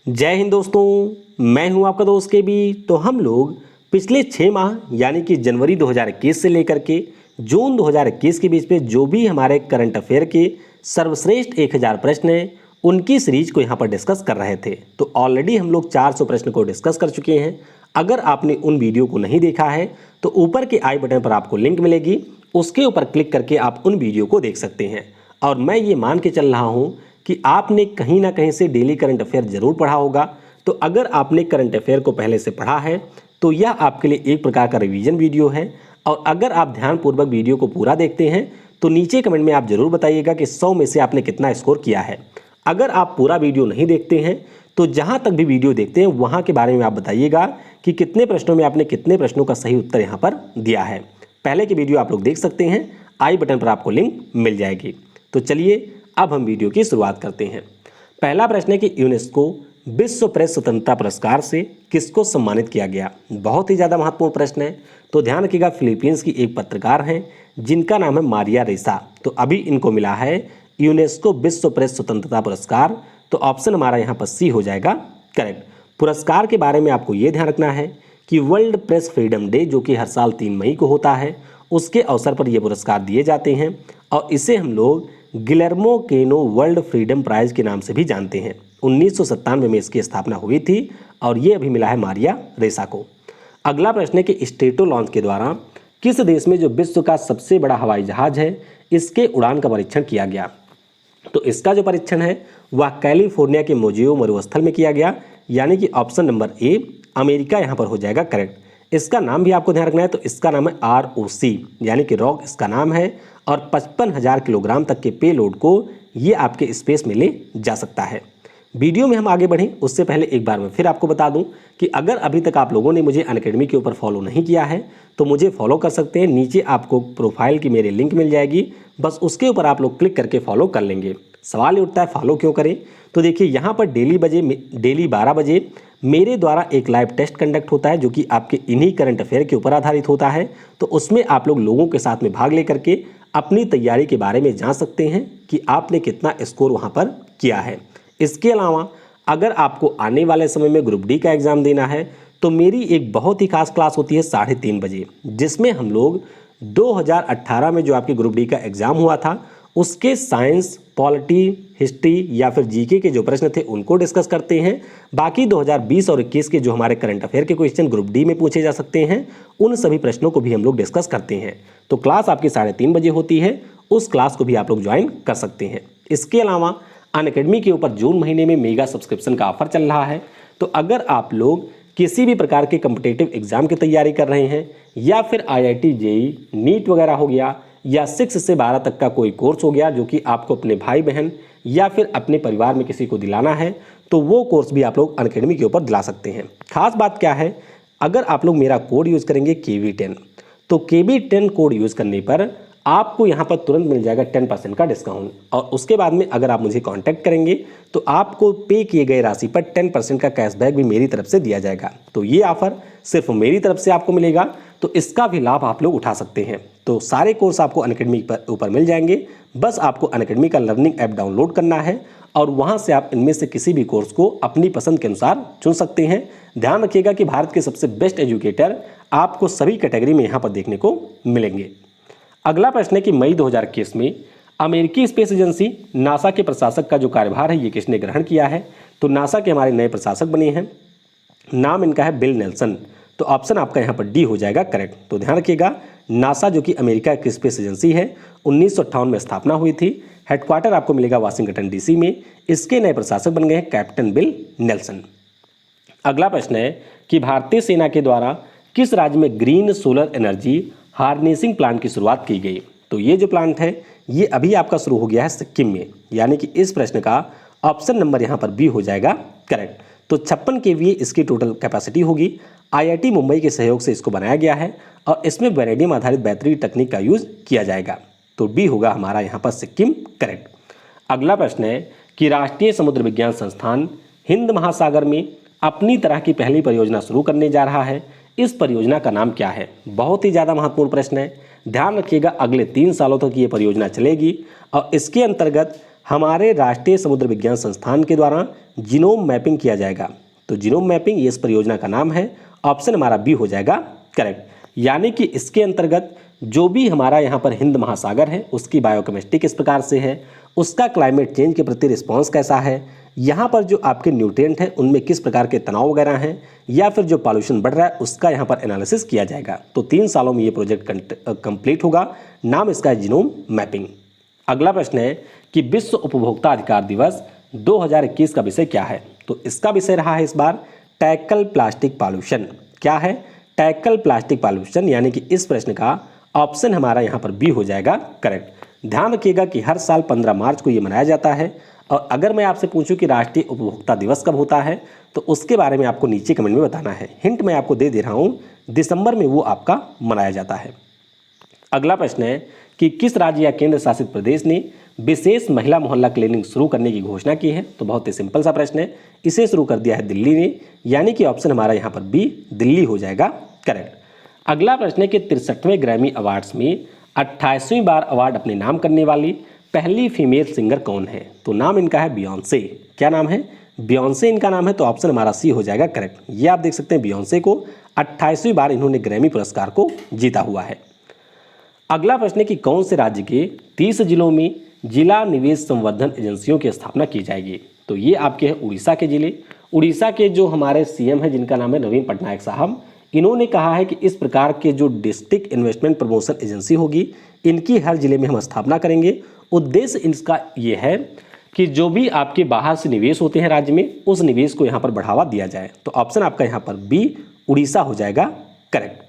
जय हिंद दोस्तों, मैं हूं आपका दोस्त के बी। तो हम लोग पिछले 6 माह यानी कि जनवरी 2021 से लेकर के जून 2021 के बीच में जो भी हमारे करंट अफेयर के सर्वश्रेष्ठ 1000 प्रश्न हैं उनकी सीरीज को यहाँ पर डिस्कस कर रहे थे। तो ऑलरेडी हम लोग 400 प्रश्न को डिस्कस कर चुके हैं। अगर आपने उन वीडियो को नहीं देखा है तो ऊपर के आई बटन पर आपको लिंक मिलेगी, उसके ऊपर क्लिक करके आप उन वीडियो को देख सकते हैं। और मैं ये मान के चल रहा हूँ कि आपने कहीं ना कहीं से डेली करंट अफेयर जरूर पढ़ा होगा। तो अगर आपने करंट अफेयर को पहले से पढ़ा है तो यह आपके लिए एक प्रकार का रिवीजन वीडियो है। और अगर आप ध्यानपूर्वक वीडियो को पूरा देखते हैं तो नीचे कमेंट में आप जरूर बताइएगा कि 100 में से आपने कितना स्कोर किया है। अगर आप पूरा वीडियो नहीं देखते हैं तो जहां तक भी वीडियो देखते हैं वहां के बारे में आप बताइएगा कि कितने प्रश्नों में आपने कितने प्रश्नों का सही उत्तर यहां पर दिया है। पहले की वीडियो आप लोग देख सकते हैं, आई बटन पर आपको लिंक मिल जाएगी। तो चलिए अब हम वीडियो की शुरुआत करते हैं। पहला प्रश्न है कि यूनेस्को विश्व प्रेस स्वतंत्रता पुरस्कार से किसको सम्मानित किया गया। बहुत ही ज़्यादा महत्वपूर्ण प्रश्न है। तो ध्यान रखिएगा, फिलीपींस की एक पत्रकार हैं जिनका नाम है मारिया रेसा। तो अभी इनको मिला है यूनेस्को विश्व प्रेस स्वतंत्रता पुरस्कार। तो ऑप्शन हमारा यहाँ पर सी हो जाएगा करेक्ट। पुरस्कार के बारे में आपको ये ध्यान रखना है कि वर्ल्ड प्रेस फ्रीडम डे जो कि हर साल 3 मई को होता है, उसके अवसर पर ये पुरस्कार दिए जाते हैं। और इसे हम लोग गिलेर्मो केनो वर्ल्ड फ्रीडम प्राइज के नाम से भी जानते हैं। 1997 में इसकी स्थापना हुई थी और ये अभी मिला है मारिया रेसा को। अगला प्रश्न है कि स्ट्रेटो लॉन्च के द्वारा किस देश में जो विश्व का सबसे बड़ा हवाई जहाज है इसके उड़ान का परीक्षण किया गया। तो इसका जो परीक्षण है वह कैलिफोर्निया के मोजेओ मरुस्थल में किया गया, यानी कि ऑप्शन नंबर ए अमेरिका यहाँ पर हो जाएगा करेक्ट। इसका नाम भी आपको ध्यान रखना है। तो इसका नाम है ROC यानी कि रॉक इसका नाम है। और 55,000 किलोग्राम तक के पे लोड को ये आपके स्पेस में ले जा सकता है। वीडियो में हम आगे बढ़ें उससे पहले एक बार मैं फिर आपको बता दूं कि अगर अभी तक आप लोगों ने मुझे अनअकैडमी के ऊपर फॉलो नहीं किया है तो मुझे फॉलो कर सकते हैं। नीचे आपको प्रोफाइल की मेरे लिंक मिल जाएगी, बस उसके ऊपर आप लोग क्लिक करके फॉलो कर लेंगे। सवाल ये उठता है फॉलो क्यों करें। तो देखिए यहाँ पर डेली 12 बजे मेरे द्वारा एक लाइव टेस्ट कंडक्ट होता है जो कि आपके इन्हीं करंट अफेयर के ऊपर आधारित होता है। तो उसमें आप लोगों के साथ में भाग लेकर के अपनी तैयारी के बारे में जान सकते हैं कि आपने कितना स्कोर वहां पर किया है। इसके अलावा अगर आपको आने वाले समय में ग्रुप डी का एग्ज़ाम देना है तो मेरी एक बहुत ही खास क्लास होती है 3:30 बजे, जिसमें हम लोग 2018 में जो आपके ग्रुप डी का एग्ज़ाम हुआ था उसके साइंस, पॉलिटी, हिस्ट्री या फिर जीके के जो प्रश्न थे उनको डिस्कस करते हैं। बाकी 2020 और 21 के जो हमारे करंट अफेयर के क्वेश्चन ग्रुप डी में पूछे जा सकते हैं उन सभी प्रश्नों को भी हम लोग डिस्कस करते हैं। तो क्लास आपकी 3:30 बजे होती है, उस क्लास को भी आप लोग ज्वाइन कर सकते हैं। इसके अलावा अनअकैडमी के ऊपर जून महीने में मेगा सब्सक्रिप्शन का ऑफर चल रहा है। तो अगर आप लोग किसी भी प्रकार के कम्पिटेटिव एग्जाम की तैयारी कर रहे हैं या फिर IIT, JEE, नीट वगैरह हो गया या 6 से 12 तक का कोई कोर्स हो गया जो कि आपको अपने भाई बहन या फिर अपने परिवार में किसी को दिलाना है तो वो कोर्स भी आप लोग अनअकैडमी के ऊपर दिला सकते हैं। खास बात क्या है, अगर आप लोग मेरा कोड यूज़ करेंगे KB10 तो KB10 कोड यूज़ करने पर आपको यहाँ पर तुरंत मिल जाएगा 10% का डिस्काउंट। और उसके बाद में अगर आप मुझे कांटेक्ट करेंगे तो आपको पे किए गए राशि पर 10% का कैशबैक भी मेरी तरफ से दिया जाएगा। तो ये ऑफर सिर्फ मेरी तरफ से आपको मिलेगा, तो इसका भी लाभ आप लोग उठा सकते हैं। तो सारे कोर्स आपको अनअकैडमी पर ऊपर मिल जाएंगे। बस आपको अनअकैडमी का लर्निंग ऐप डाउनलोड करना है और वहाँ से आप इनमें से किसी भी कोर्स को अपनी पसंद के अनुसार चुन सकते हैं। ध्यान रखिएगा कि भारत के सबसे बेस्ट एजुकेटर आपको सभी कैटेगरी में यहाँ पर देखने को मिलेंगे। अगला प्रश्न है कि मई 2021 में अमेरिकी स्पेस एजेंसी नासा के प्रशासक का जो कार्यभार है ये किसने ग्रहण किया है। तो नासा के हमारे नए प्रशासक बने हैं, नाम इनका है बिल नेल्सन। तो ऑप्शन आपका यहाँ पर डी हो जाएगा करेक्ट। तो ध्यान रखिएगा, नासा जो कि अमेरिका की स्पेस एजेंसी है 1958 में स्थापना हुई थी। हेडक्वार्टर आपको मिलेगा वाशिंगटन DC में। इसके नए प्रशासक बन गए हैं कैप्टन बिल नेल्सन। अगला प्रश्न है कि भारतीय सेना के द्वारा किस राज्य में green solar energy harnessing plant की शुरुआत की गई। तो ये जो प्लांट है ये अभी आपका शुरू हो गया है सिक्किम में, यानी कि इस प्रश्न का ऑप्शन नंबर यहाँ पर बी हो जाएगा करेक्ट। तो 56 kVA इसकी टोटल कैपेसिटी होगी। IIT मुंबई के सहयोग से इसको बनाया गया है और इसमें वैनेडियम आधारित बैटरी तकनीक का यूज किया जाएगा। तो डी होगा हमारा यहाँ पर सिक्किम करेक्ट। अगला प्रश्न है कि राष्ट्रीय समुद्र विज्ञान संस्थान हिंद महासागर में अपनी तरह की पहली परियोजना शुरू करने जा रहा है। इस परियोजना का नाम क्या है। बहुत ही ज़्यादा महत्वपूर्ण प्रश्न है। ध्यान रखिएगा, अगले 3 सालों तक ये परियोजना चलेगी और इसके अंतर्गत हमारे राष्ट्रीय समुद्र विज्ञान संस्थान के द्वारा जीनोम मैपिंग किया जाएगा। तो जीनोम मैपिंग ये इस परियोजना का नाम है। ऑप्शन हमारा बी हो जाएगा करेक्ट। यानी कि इसके अंतर्गत जो भी हमारा यहाँ पर हिंद महासागर है उसकी बायोकेमिस्ट्री किस प्रकार से है, उसका क्लाइमेट चेंज के प्रति रिस्पॉन्स कैसा है, यहाँ पर जो आपके न्यूट्रिएंट हैं उनमें किस प्रकार के तनाव वगैरह हैं, या फिर जो पॉल्यूशन बढ़ रहा है उसका यहाँ पर एनालिसिस किया जाएगा। तो 3 सालों में ये प्रोजेक्ट कंप्लीट होगा। नाम इसका है जीनोम मैपिंग। अगला प्रश्न है कि विश्व उपभोक्ता अधिकार दिवस 2021 का विषय क्या है। तो इसका विषय रहा है इस बार टैकल प्लास्टिक पॉल्यूशन। क्या है? Tackle plastic pollution. यानी कि इस प्रश्न का ऑप्शन हमारा यहाँ पर बी हो जाएगा करेक्ट। ध्यान रखिएगा कि हर साल 15 मार्च को ये मनाया जाता है। और अगर मैं आपसे पूछूं कि राष्ट्रीय उपभोक्ता दिवस कब होता है तो उसके बारे में आपको नीचे कमेंट में बताना है। हिंट मैं आपको दे रहा हूँ, दिसंबर में वो आपका मनाया जाता है। अगला प्रश्न है कि किस राज्य या केंद्र शासित प्रदेश ने विशेष महिला मोहल्ला क्लीनिंग शुरू करने की घोषणा की है। तो बहुत ही सिंपल सा प्रश्न है, इसे शुरू कर दिया है दिल्ली ने। यानी कि ऑप्शन हमारा यहाँ पर बी दिल्ली हो जाएगा करेक्ट। अगला प्रश्न है कि 63वें ग्रैमी अवार्ड्स में 28वीं बार अवार्ड अपने नाम करने वाली पहली फीमेल सिंगर कौन है। तो नाम इनका है बियॉन्से। क्या नाम है? बियॉन्से इनका नाम है। तो ऑप्शन हमारा सी हो जाएगा करेक्ट। ये आप देख सकते हैं बियॉन्से को 28वीं बार इन्होंने ग्रैमी पुरस्कार को जीता हुआ है। अगला प्रश्न है कि कौन से राज्य के 30 जिलों में जिला निवेश संवर्धन एजेंसियों की स्थापना की जाएगी। तो ये आपके हैं उड़ीसा के जिले। उड़ीसा के जो हमारे सीएम हैं जिनका नाम है नवीन पटनायक साहब, इन्होंने कहा है कि इस प्रकार के जो डिस्ट्रिक्ट इन्वेस्टमेंट प्रमोशन एजेंसी होगी इनकी हर जिले में हम स्थापना करेंगे। उद्देश्य इसका ये है कि जो भी आपके बाहर से निवेश होते हैं राज्य में उस निवेश को यहाँ पर बढ़ावा दिया जाए। तो ऑप्शन आपका यहाँ पर बी उड़ीसा हो जाएगा करेक्ट।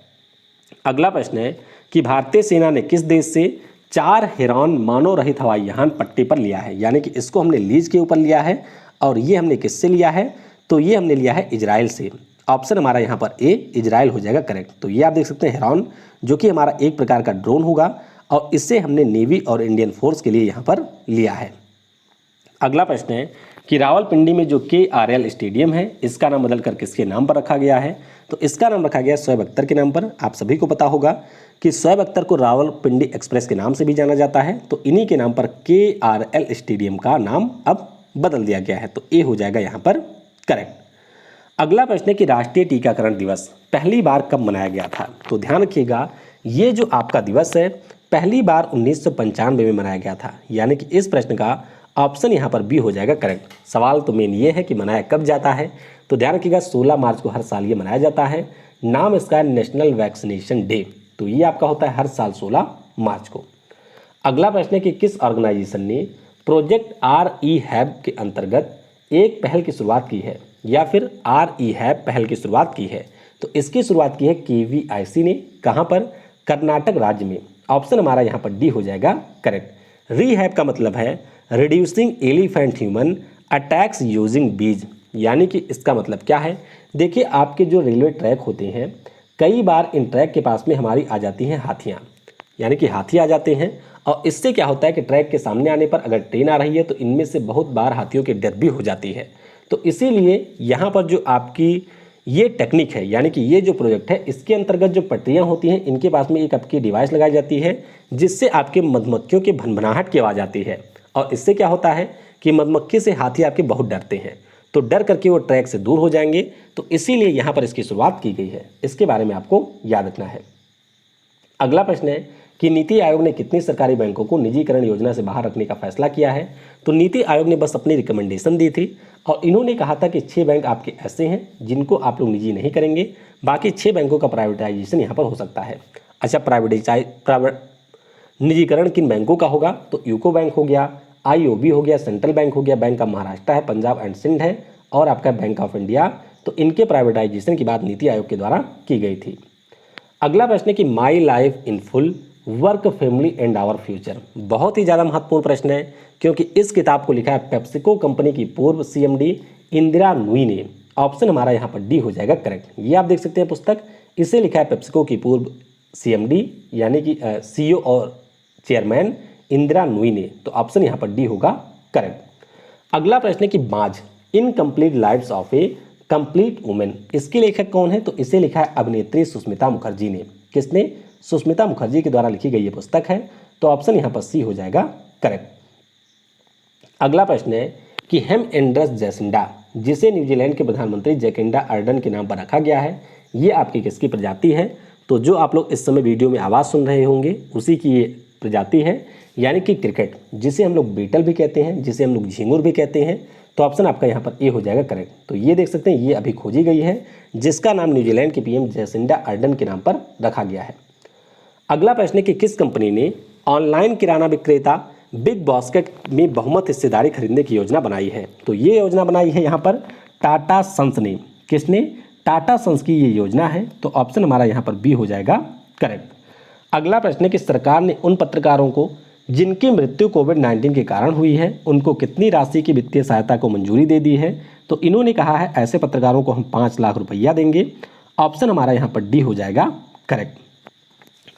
अगला प्रश्न है कि भारतीय सेना ने किस देश से 4 हेरॉन मानव रहित हवाई यान पट्टे पर लिया है। यानी कि इसको हमने लीज के ऊपर लिया है। और ये हमने किससे लिया है? तो ये हमने लिया है इजराइल से। ऑप्शन हमारा यहाँ पर ए इजराइल हो जाएगा करेक्ट। तो ये आप देख सकते हैं हेरॉन, जो कि हमारा एक प्रकार का ड्रोन होगा और इससे हमने नेवी और इंडियन फोर्स के लिए यहाँ पर लिया है। अगला प्रश्न है कि रावलपिंडी में जो KRL स्टेडियम है इसका नाम बदलकर किसके नाम पर रखा गया है। तो इसका नाम रखा गया शोएब अख्तर के नाम पर। आप सभी को पता होगा कि शोएब अख्तर को रावलपिंडी एक्सप्रेस के नाम से भी जाना जाता है। तो इन्हीं के नाम पर KRL स्टेडियम का नाम अब बदल दिया गया है। तो ए हो जाएगा यहाँ पर करेक्ट। अगला प्रश्न है कि राष्ट्रीय टीकाकरण दिवस पहली बार कब मनाया गया था। तो ध्यान रखिएगा ये जो आपका दिवस है पहली बार 1995 में मनाया गया था। यानी कि इस प्रश्न का ऑप्शन यहाँ पर बी हो जाएगा करेक्ट। सवाल तो मेन ये है कि मनाया कब जाता है। तो ध्यान रखिएगा 16 मार्च को हर साल ये मनाया जाता है। नाम इसका है नेशनल वैक्सीनेशन डे। तो ये आपका होता है हर साल 16 मार्च को। अगला प्रश्न है कि किस ऑर्गेनाइजेशन ने प्रोजेक्ट REHAB के अंतर्गत एक पहल की शुरुआत की है या फिर REHAB पहल की शुरुआत की है। तो इसकी शुरुआत की है KVIC ने। कहाँ पर? कर्नाटक राज्य में। ऑप्शन हमारा यहाँ पर डी हो जाएगा करेक्ट। रिहैब का मतलब है reducing elephant human attacks using बीज। यानी कि इसका मतलब क्या है? देखिए आपके जो रेलवे ट्रैक होते हैं कई बार इन ट्रैक के पास में हमारी आ जाती हैं हाथियाँ, यानी कि हाथी आ जाते हैं। और इससे क्या होता है कि ट्रैक के सामने आने पर अगर ट्रेन आ रही है तो इनमें से बहुत बार हाथियों की डेथ भी हो जाती है। तो इसीलिए यहाँ पर जो आपकी ये टेक्निक है यानी कि ये जो प्रोजेक्ट है इसके अंतर्गत जो पटरियाँ होती हैं इनके पास में एक आपकी डिवाइस लगाई जाती है जिससे आपके मधुमक्खियों की भनभनाहट की आवाज़ आती है। और इससे क्या होता है कि मधुमक्खी से हाथी आपके बहुत डरते हैं, तो डर करके वो ट्रैक से दूर हो जाएंगे। तो इसीलिए यहाँ पर इसकी शुरुआत की गई है। इसके बारे में आपको याद रखना है। अगला प्रश्न है कि नीति आयोग ने कितनी सरकारी बैंकों को निजीकरण योजना से बाहर रखने का फैसला किया है। तो नीति आयोग ने बस अपनी रिकमेंडेशन दी थी और इन्होंने कहा था कि 6 बैंक आपके ऐसे हैं जिनको आप लोग निजी नहीं करेंगे, बाकी 6 बैंकों का प्राइवेटाइजेशन यहाँ पर हो सकता है। अच्छा, निजीकरण किन बैंकों का होगा? तो यूको बैंक हो गया, IOB हो गया, सेंट्रल बैंक हो गया, बैंक ऑफ महाराष्ट्र है, पंजाब एंड सिंध है और आपका बैंक ऑफ इंडिया। तो इनके प्राइवेटाइजेशन की बात नीति आयोग के द्वारा की गई थी। अगला प्रश्न है कि my life in full work family and our future. बहुत ही ज़्यादा महत्वपूर्ण प्रश्न है क्योंकि इस किताब को लिखा है पेप्सिको कंपनी की पूर्व CMD इंदिरा नूई ने। ऑप्शन हमारा यहाँ पर डी हो जाएगा करेक्ट। ये आप देख सकते हैं पुस्तक, इसे लिखा है पेप्सिको की पूर्व CMD यानी कि CEO और चेयरमैन इंदिरा नूई ने। तो ऑप्शन यहाँ पर डी होगा करेक्ट। अगला प्रश्न है कि बाज incomplete lives of A complete women, इसके लेखक कौन है? तो इसे लिखा है अभिनेत्री सुष्मिता मुखर्जी ने। किसने? सुष्मिता मुखर्जी के द्वारा लिखी गई ये पुस्तक है। तो ऑप्शन यहाँ पर सी हो जाएगा करेक्ट। अगला प्रश्न है कि हेमएंड्रस जैसिंडा, जिसे न्यूजीलैंड के प्रधानमंत्री जैकिंडा अर्डन के नाम पर रखा गया है, ये आपकी किसकी प्रजाति है? तो जो आप लोग इस समय वीडियो में आवाज़ सुन रहे होंगे उसी की ये प्रजाति है, यानी कि क्रिकेट, जिसे हम लोग बीटल भी कहते हैं, जिसे हम लोग झींगुर भी कहते हैं। तो ऑप्शन आपका यहाँ पर ए हो जाएगा करेक्ट। तो ये देख सकते हैं ये अभी खोजी गई है, जिसका नाम न्यूजीलैंड के पीएम जैसिंडा अर्डन के नाम पर रखा गया है। अगला प्रश्न है कि किस कंपनी ने ऑनलाइन किराना विक्रेता बिग बास्केट में बहुमत हिस्सेदारी खरीदने की योजना बनाई है? तो ये योजना बनाई है यहाँ पर टाटा सन्स ने। किसने? टाटा सन्स की ये योजना है। तो ऑप्शन हमारा यहाँ पर बी हो जाएगा करेक्ट। अगला प्रश्न है कि सरकार ने उन पत्रकारों को जिनकी मृत्यु कोविड-19 के कारण हुई है, उनको कितनी राशि की वित्तीय सहायता को मंजूरी दे दी है? तो इन्होंने कहा है ऐसे पत्रकारों को हम 5 लाख रुपया देंगे। ऑप्शन हमारा यहाँ पर डी हो जाएगा करेक्ट।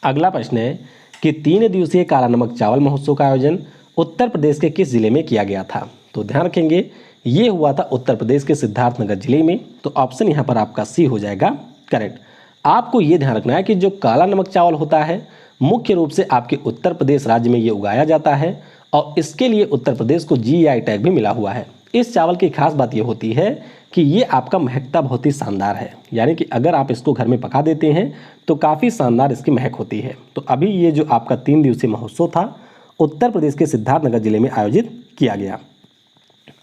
अगला प्रश्न है कि 3 दिवसीय काला नमक चावल महोत्सव का आयोजन उत्तर प्रदेश के किस जिले में किया गया था? तो ध्यान रखेंगे ये हुआ था उत्तर प्रदेश के सिद्धार्थनगर जिले में। तो ऑप्शन यहाँ पर आपका सी हो जाएगा करेक्ट। आपको ये ध्यान रखना है कि जो काला नमक चावल होता है मुख्य रूप से आपके उत्तर प्रदेश राज्य में ये उगाया जाता है और इसके लिए उत्तर प्रदेश को जीआई टैग भी मिला हुआ है। इस चावल की खास बात ये होती है कि ये आपका महकता बहुत ही शानदार है, यानी कि अगर आप इसको घर में पका देते हैं तो काफ़ी शानदार इसकी महक होती है। तो अभी ये जो आपका 3 दिवसीय महोत्सव था उत्तर प्रदेश के सिद्धार्थनगर जिले में आयोजित किया गया।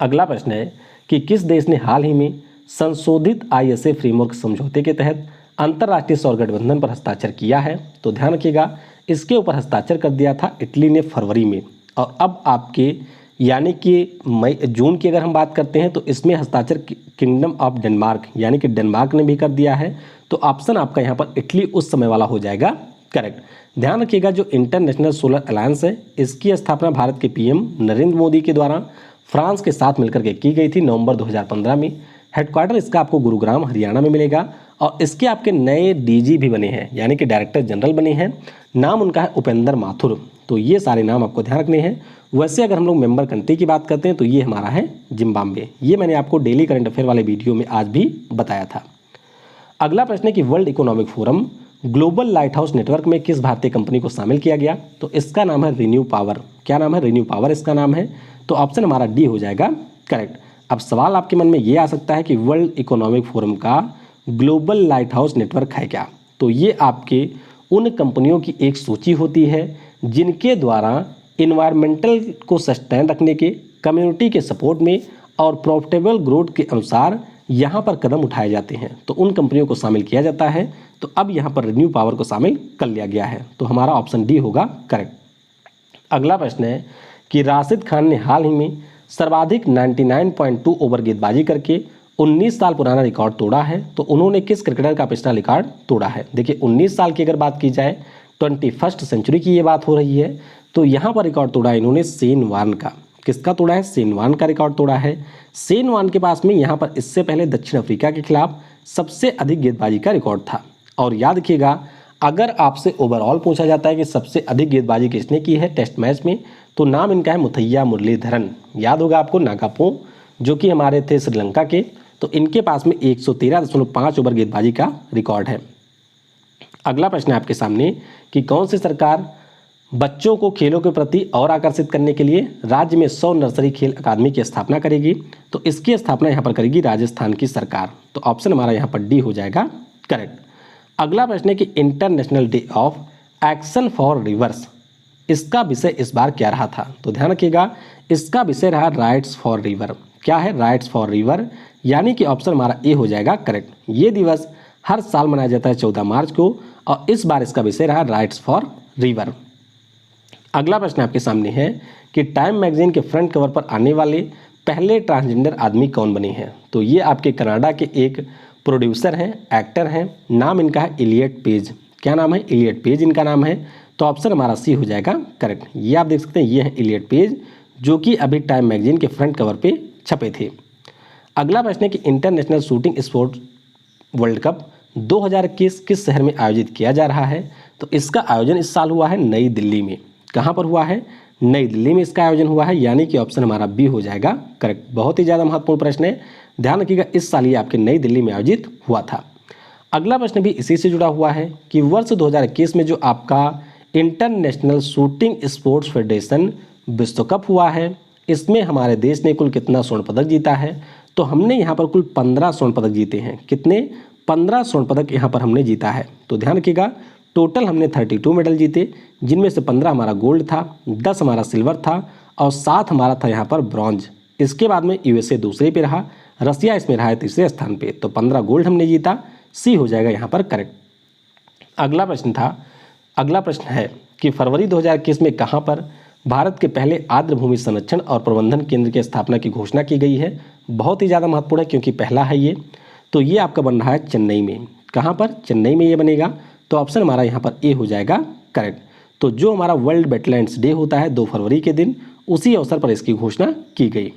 अगला प्रश्न है कि किस देश ने हाल ही में संशोधित आईएसए फ्रेमवर्क समझौते के तहत अंतर्राष्ट्रीय सौर गठबंधन पर हस्ताक्षर किया है? तो ध्यान रखिएगा इसके ऊपर हस्ताक्षर कर दिया था इटली ने फरवरी में, और अब आपके यानी कि मई जून की अगर हम बात करते हैं तो इसमें हस्ताक्षर किंगडम ऑफ डेनमार्क यानी कि डेनमार्क ने भी कर दिया है। तो ऑप्शन आपका यहाँ पर इटली उस समय वाला हो जाएगा करेक्ट। ध्यान रखिएगा जो इंटरनेशनल सोलर अलायंस है इसकी स्थापना भारत के पीएम नरेंद्र मोदी के द्वारा फ्रांस के साथ मिलकर के की गई थी नवंबर 2015 में। हेडक्वार्टर इसका आपको गुरुग्राम हरियाणा में मिलेगा और इसके आपके नए डीजी भी बने हैं यानी कि डायरेक्टर जनरल बने हैं। नाम उनका है उपेंद्र माथुर। तो ये सारे नाम आपको ध्यान रखने हैं। वैसे अगर हम लोग मेंबर कंट्री की बात करते हैं तो ये हमारा है जिम्बाब्वे। ये मैंने आपको डेली करंट अफेयर वाले वीडियो में आज भी बताया था। अगला प्रश्न है कि world economic forum global light house network में किस भारतीय कंपनी को शामिल किया गया? तो इसका नाम है रिन्यू पावर। क्या नाम है? रिन्यू पावर इसका नाम है। तो ऑप्शन हमारा डी हो जाएगा करेक्ट। अब सवाल आपके मन में ये आ सकता है कि वर्ल्ड इकोनॉमिक फोरम का ग्लोबल लाइट हाउस नेटवर्क है क्या? तो ये आपके उन कंपनियों की एक सूची होती है जिनके द्वारा इन्वायरमेंटल को सस्टेन रखने के, कम्युनिटी के सपोर्ट में और प्रॉफिटेबल ग्रोथ के अनुसार यहाँ पर कदम उठाए जाते हैं। तो उन कंपनियों को शामिल किया जाता है। तो अब यहाँ पर रिन्यू पावर को शामिल कर लिया गया है। तो हमारा ऑप्शन डी होगा करेक्ट। अगला प्रश्न है कि राशिद खान ने हाल ही में सर्वाधिक 99.2 ओवर गेंदबाजी करके 19 साल पुराना रिकॉर्ड तोड़ा है। तो उन्होंने किस क्रिकेटर का पिछला रिकॉर्ड तोड़ा है? देखिए 19 साल की अगर बात की जाए 21st सेंचुरी की ये बात हो रही है। तो यहाँ पर रिकॉर्ड तोड़ा इन्होंने शेन वॉर्न का। किसका तोड़ा है? शेन वॉर्न का रिकॉर्ड तोड़ा है। शेन वॉर्न के पास में यहाँ पर इससे पहले दक्षिण अफ्रीका के खिलाफ सबसे अधिक गेंदबाजी का रिकॉर्ड था। और याद रखिएगा अगर आपसे ओवरऑल पूछा जाता है कि सबसे अधिक गेंदबाजी किसने की है टेस्ट मैच में, तो नाम इनका है मुथैया मुरलीधरन। याद होगा आपको नागापोंग जो कि हमारे थे श्रीलंका के। तो इनके पास में 113.5 ओवर गेंदबाजी का रिकॉर्ड है। अगला प्रश्न है आपके सामने कि कौन सी सरकार बच्चों को खेलों के प्रति और आकर्षित करने के लिए राज्य में 100 नर्सरी खेल अकादमी की स्थापना करेगी? तो इसकी स्थापना यहाँ पर करेगी राजस्थान की सरकार। तो ऑप्शन हमारा यहाँ पर डी हो जाएगा करेक्ट। अगला प्रश्न है कि international day of action for reverse, इसका विषय इस बार क्या रहा था? तो ध्यान रखिएगा इसका विषय रहा राइट्स फॉर रिवर। क्या है? राइट्स फॉर रिवर, यानी कि ऑप्शन हमारा ए हो जाएगा करेक्ट। ये दिवस हर साल मनाया जाता है 14 मार्च को और इस बार इसका विषय रहा राइट्स फॉर रिवर। अगला प्रश्न आपके सामने है कि टाइम मैगजीन के फ्रंट कवर पर आने वाले पहले ट्रांसजेंडर आदमी कौन बने हैं? तो ये आपके कनाडा के एक प्रोड्यूसर हैं, एक्टर हैं। नाम इनका है इलियट पेज। क्या नाम है? इलियट पेज इनका नाम है। तो ऑप्शन हमारा सी हो जाएगा करेक्ट। ये आप देख सकते हैं ये है इलियट पेज जो कि अभी टाइम मैगजीन के फ्रंट कवर पे छपे थे। अगला प्रश्न है कि international shooting sport world cup 2021 किस शहर में आयोजित किया जा रहा है? तो इसका आयोजन इस साल हुआ है नई दिल्ली में। कहाँ पर हुआ है? नई दिल्ली में इसका आयोजन हुआ है, यानी कि ऑप्शन हमारा बी हो जाएगा करेक्ट। बहुत ही ज़्यादा महत्वपूर्ण प्रश्न है, ध्यान रखिएगा इस साल ये आपके नई दिल्ली में आयोजित हुआ था। अगला प्रश्न भी इसी से जुड़ा हुआ है कि वर्ष 2021 में जो आपका इंटरनेशनल शूटिंग स्पोर्ट्स फेडरेशन विश्व कप हुआ है इसमें हमारे देश ने कुल कितना स्वर्ण पदक जीता है, तो हमने यहाँ पर कुल 15 स्वर्ण पदक जीते हैं। कितने? 15 स्वर्ण पदक यहाँ पर हमने जीता है। तो ध्यान रखिएगा, टोटल हमने 32 मेडल जीते, जिनमें से 15 हमारा गोल्ड था, 10 हमारा सिल्वर था और 7 हमारा था यहाँ पर ब्रॉन्ज। इसके बाद में यूएसए दूसरे पे रहा, रसिया इसमें रहा है तीसरे स्थान पे। तो 15 गोल्ड हमने जीता, सी हो जाएगा यहाँ पर करेक्ट। अगला प्रश्न है कि फरवरी 2021 में कहाँ पर भारत के पहले आर्द्र भूमि संरक्षण और प्रबंधन केंद्र की स्थापना की घोषणा की गई है। बहुत ही ज़्यादा महत्वपूर्ण है क्योंकि पहला है ये। तो ये आपका बन रहा है चेन्नई में। कहाँ पर? चेन्नई में ये बनेगा। तो ऑप्शन हमारा यहाँ पर ए हो जाएगा करेक्ट। तो जो हमारा वर्ल्ड वेटलैंड्स डे होता है 2 फरवरी के दिन, उसी अवसर पर इसकी घोषणा की गई।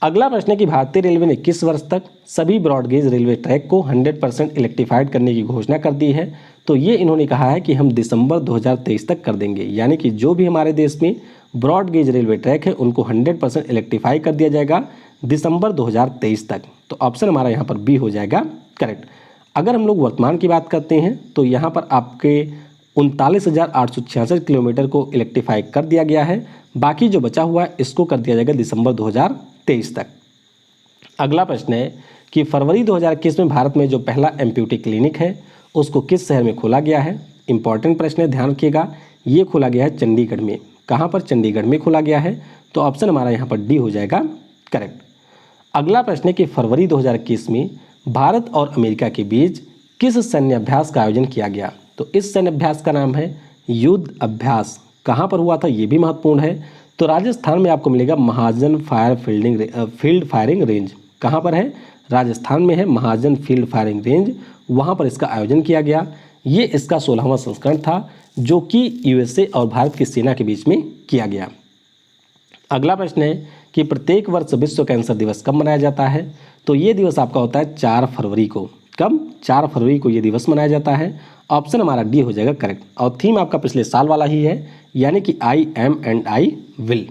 अगला प्रश्न है कि भारतीय रेलवे ने किस वर्ष तक सभी ब्रॉडगेज रेलवे ट्रैक को 100% इलेक्ट्रीफाइड करने की घोषणा कर दी है। तो ये इन्होंने कहा है कि हम दिसंबर 2023 तक कर देंगे, यानी कि जो भी हमारे देश में ब्रॉडगेज रेलवे ट्रैक है उनको 100% इलेक्ट्रीफाई कर दिया जाएगा दिसंबर 2023 तक। तो ऑप्शन हमारा यहाँ पर बी हो जाएगा करेक्ट। अगर हम लोग वर्तमान की बात करते हैं तो यहाँ पर आपके 39,866 किलोमीटर को इलेक्ट्रीफाई कर दिया गया है। बाकी जो बचा हुआ है इसको कर दिया जाएगा दिसंबर 2023 तक। अगला प्रश्न है कि फरवरी 2021 में भारत में जो पहला एम्प्यूटी क्लिनिक है उसको किस शहर में खोला गया है। इंपॉर्टेंट प्रश्न है, ध्यान रखिएगा। ये खोला गया है चंडीगढ़ में। कहाँ पर? चंडीगढ़ में खोला गया है। तो ऑप्शन हमारा यहाँ पर डी हो जाएगा करेक्ट। अगला प्रश्न है कि फरवरी 2021 में भारत और अमेरिका के बीच किस सैन्य अभ्यास का आयोजन किया गया। तो इस सैन्य अभ्यास का नाम है युद्ध अभ्यास। कहाँ पर हुआ था ये भी महत्वपूर्ण है। तो राजस्थान में आपको मिलेगा महाजन फील्ड फायरिंग रेंज। कहाँ पर है? राजस्थान में है महाजन फील्ड फायरिंग रेंज, वहाँ पर इसका आयोजन किया गया। ये इसका 16वां संस्करण था जो कि यूएसए और भारत की सेना के बीच में किया गया। अगला प्रश्न है कि प्रत्येक वर्ष विश्व कैंसर दिवस कब मनाया जाता है। तो ये दिवस आपका होता है 4 फरवरी को। कब? 4 फरवरी को ये दिवस मनाया जाता है। ऑप्शन हमारा डी हो जाएगा करेक्ट। और थीम आपका पिछले साल वाला ही है, यानी कि I am and I will.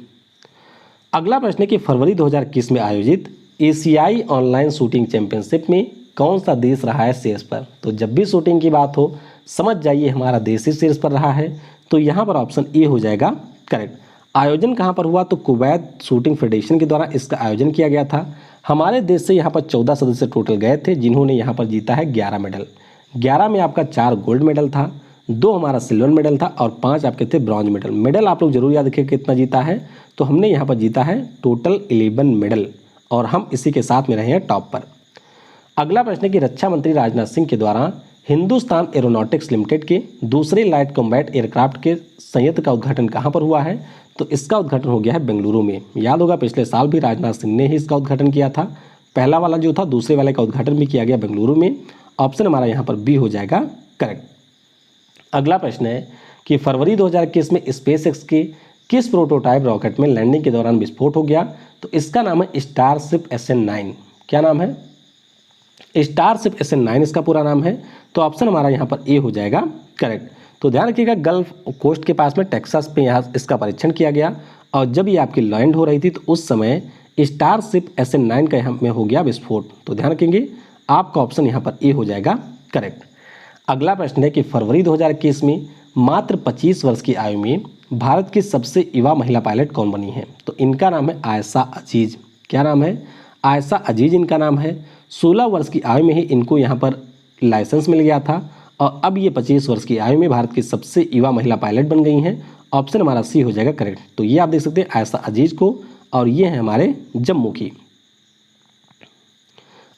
अगला प्रश्न है कि फरवरी 2021 में आयोजित एशियाई ऑनलाइन शूटिंग चैंपियनशिप में कौन सा देश रहा है शीर्ष पर। तो जब भी शूटिंग की बात हो समझ जाइए हमारा देश ही शीर्ष पर रहा है। तो यहाँ पर ऑप्शन ए हो जाएगा करेक्ट। आयोजन कहाँ पर हुआ? तो कुवैत शूटिंग फेडरेशन के द्वारा इसका आयोजन किया गया था। हमारे देश से यहाँ पर 14 सदस्य टोटल गए थे, जिन्होंने यहाँ पर जीता है 11 मेडल। 11 में आपका 4 गोल्ड मेडल था, 2 हमारा सिल्वर मेडल था और 5 आपके थे ब्रॉन्ज मेडल। मेडल आप लोग जरूर याद रखिए कितना जीता है। तो हमने यहाँ पर जीता है टोटल 11 मेडल और हम इसी के साथ में रहे हैं टॉप पर। अगला प्रश्न है कि रक्षा मंत्री राजनाथ सिंह के द्वारा हिंदुस्तान एरोनॉटिक्स लिमिटेड के दूसरे लाइट कॉम्बैट एयरक्राफ्ट के संयंत्र का उद्घाटन कहाँ पर हुआ है। तो इसका उद्घाटन हो गया है बेंगलुरु में। याद होगा पिछले साल भी राजनाथ सिंह ने ही इसका उद्घाटन किया था। पहला वाला जो था, दूसरे वाले का उद्घाटन भी किया गया बेंगलुरु में। ऑप्शन हमारा यहाँ पर बी हो जाएगा करेक्ट। अगला प्रश्न है कि फरवरी 2021 में स्पेसएक्स के किस प्रोटोटाइप रॉकेट में लैंडिंग के दौरान विस्फोट हो गया। तो इसका नाम है स्टारशिप SN9। क्या नाम है? स्टारशिप SN9 इसका पूरा नाम है। तो ऑप्शन हमारा यहाँ पर ए हो जाएगा करेक्ट। तो ध्यान रखिएगा, गल्फ कोस्ट के पास में टेक्सास पे यहाँ इसका परीक्षण किया गया और जब ये आपकी लैंड हो रही थी तो उस समय स्टारशिप SN9 का यहाँ में हो गया विस्फोट। तो ध्यान रखेंगे, आपका ऑप्शन यहाँ पर ए हो जाएगा करेक्ट। अगला प्रश्न है कि फरवरी 2021 में मात्र 25 वर्ष की आयु में भारत की सबसे युवा महिला पायलट कौन बनी है। तो इनका नाम है आयशा अजीज। क्या नाम है? आयशा अजीज इनका नाम है। 16 वर्ष की आयु में ही इनको यहाँ पर लाइसेंस मिल गया था और अब ये 25 वर्ष की आयु में भारत की सबसे युवा महिला पायलट बन गई हैं। ऑप्शन हमारा सी हो जाएगा करेक्ट। तो ये आप देख सकते हैं आयशा अजीज को, और ये है हमारे जम्मू की।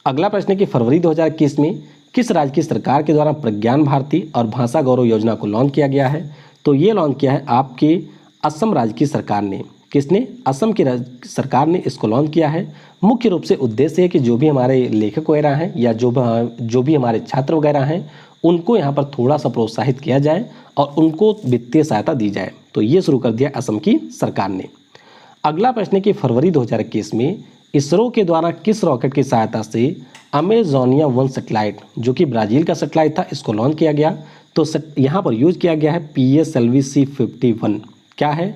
अगला प्रश्न है कि फरवरी 2021 में किस राज्य की सरकार के द्वारा प्रज्ञान भारती और भाषा गौरव योजना को लॉन्च किया गया है। तो ये लॉन्च किया है आपके असम राज्य की सरकार ने। किसने? असम की सरकार ने इसको लॉन्च किया है। मुख्य रूप से उद्देश्य है कि जो भी हमारे लेखक वगैरह हैं या जो भी हमारे छात्र वगैरह हैं उनको यहाँ पर थोड़ा सा प्रोत्साहित किया जाए और उनको वित्तीय सहायता दी जाए। तो ये शुरू कर दिया असम की सरकार ने। अगला प्रश्न है कि फरवरी 2021 में इसरो के द्वारा किस रॉकेट की सहायता से अमेजोनिया 1 सैटेलाइट, जो कि ब्राज़ील का सैटेलाइट था, इसको लॉन्च किया गया। तो यहाँ पर यूज किया गया है PSLV C51। क्या है?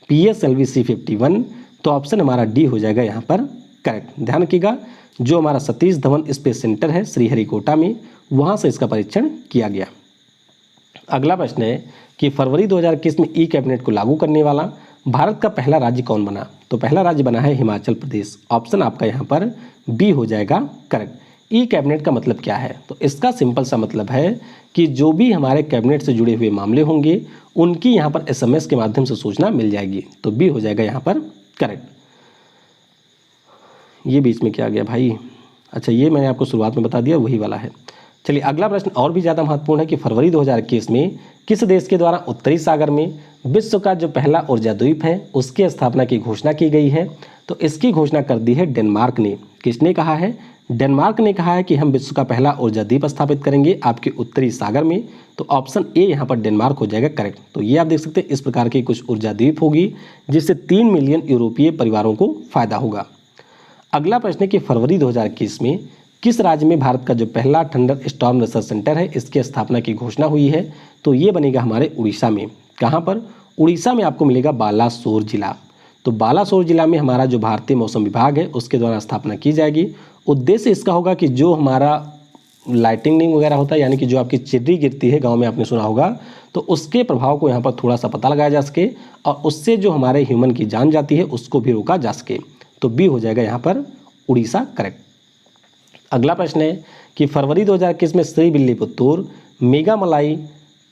PSLV C51। तो ऑप्शन हमारा डी हो जाएगा यहाँ पर करेक्ट। ध्यान रखिएगा, जो हमारा सतीश धवन स्पेस सेंटर है श्रीहरिकोटा में, वहाँ से इसका परीक्षण किया गया। अगला प्रश्न है कि फरवरी 2021 में ई कैबिनेट को लागू करने वाला भारत का पहला राज्य कौन बना। तो पहला राज्य बना है हिमाचल प्रदेश। ऑप्शन आपका यहाँ पर बी हो जाएगा करेक्ट। ई कैबिनेट का मतलब क्या है? तो इसका सिंपल सा मतलब है कि जो भी हमारे कैबिनेट से जुड़े हुए मामले होंगे उनकी यहाँ पर SMS के माध्यम से सूचना मिल जाएगी। तो बी हो जाएगा यहाँ पर करेक्ट। ये बीच में क्या आ गया भाई? अच्छा, ये मैंने आपको शुरुआत में बता दिया, वही वाला है। चलिए अगला प्रश्न और भी ज़्यादा महत्वपूर्ण है कि फरवरी 2021 में किस देश के द्वारा उत्तरी सागर में विश्व का जो पहला ऊर्जा द्वीप है उसकी स्थापना की घोषणा की गई है? तो इसकी घोषणा कर दी है डेनमार्क ने। किसने कहा है? डेनमार्क ने कहा है कि हम विश्व का पहला ऊर्जा द्वीप स्थापित करेंगे आपके उत्तरी सागर में। तो ऑप्शन ए यहाँ पर डेनमार्क हो जाएगा करेक्ट। तो ये आप देख सकते हैं इस प्रकार की कुछ ऊर्जा द्वीप होगी जिससे 3 मिलियन यूरोपीय परिवारों को फायदा होगा। अगला प्रश्न है कि फरवरी 2021 में किस राज्य में भारत का जो पहला थंडर स्टॉर्म रिसर्च सेंटर है इसकी स्थापना की घोषणा हुई है? तो ये बनेगा हमारे उड़ीसा में। कहाँ पर? उड़ीसा में आपको मिलेगा बालासोर जिला। तो बालासोर जिला में हमारा जो भारतीय मौसम विभाग है उसके द्वारा स्थापना की जाएगी। उद्देश्य इसका होगा कि जो हमारा लाइटनिंग वगैरह होता है, यानी कि जो आपकी चिर्री गिरती है गांव में आपने सुना होगा, तो उसके प्रभाव को यहाँ पर थोड़ा सा पता लगाया जा सके और उससे जो हमारे ह्यूमन की जान जाती है उसको भी रोका जा सके। तो बी हो जाएगा यहाँ पर उड़ीसा करेक्ट। अगला प्रश्न है कि फरवरी 2021 में श्रीविल्लीपुतूर मेघामलाई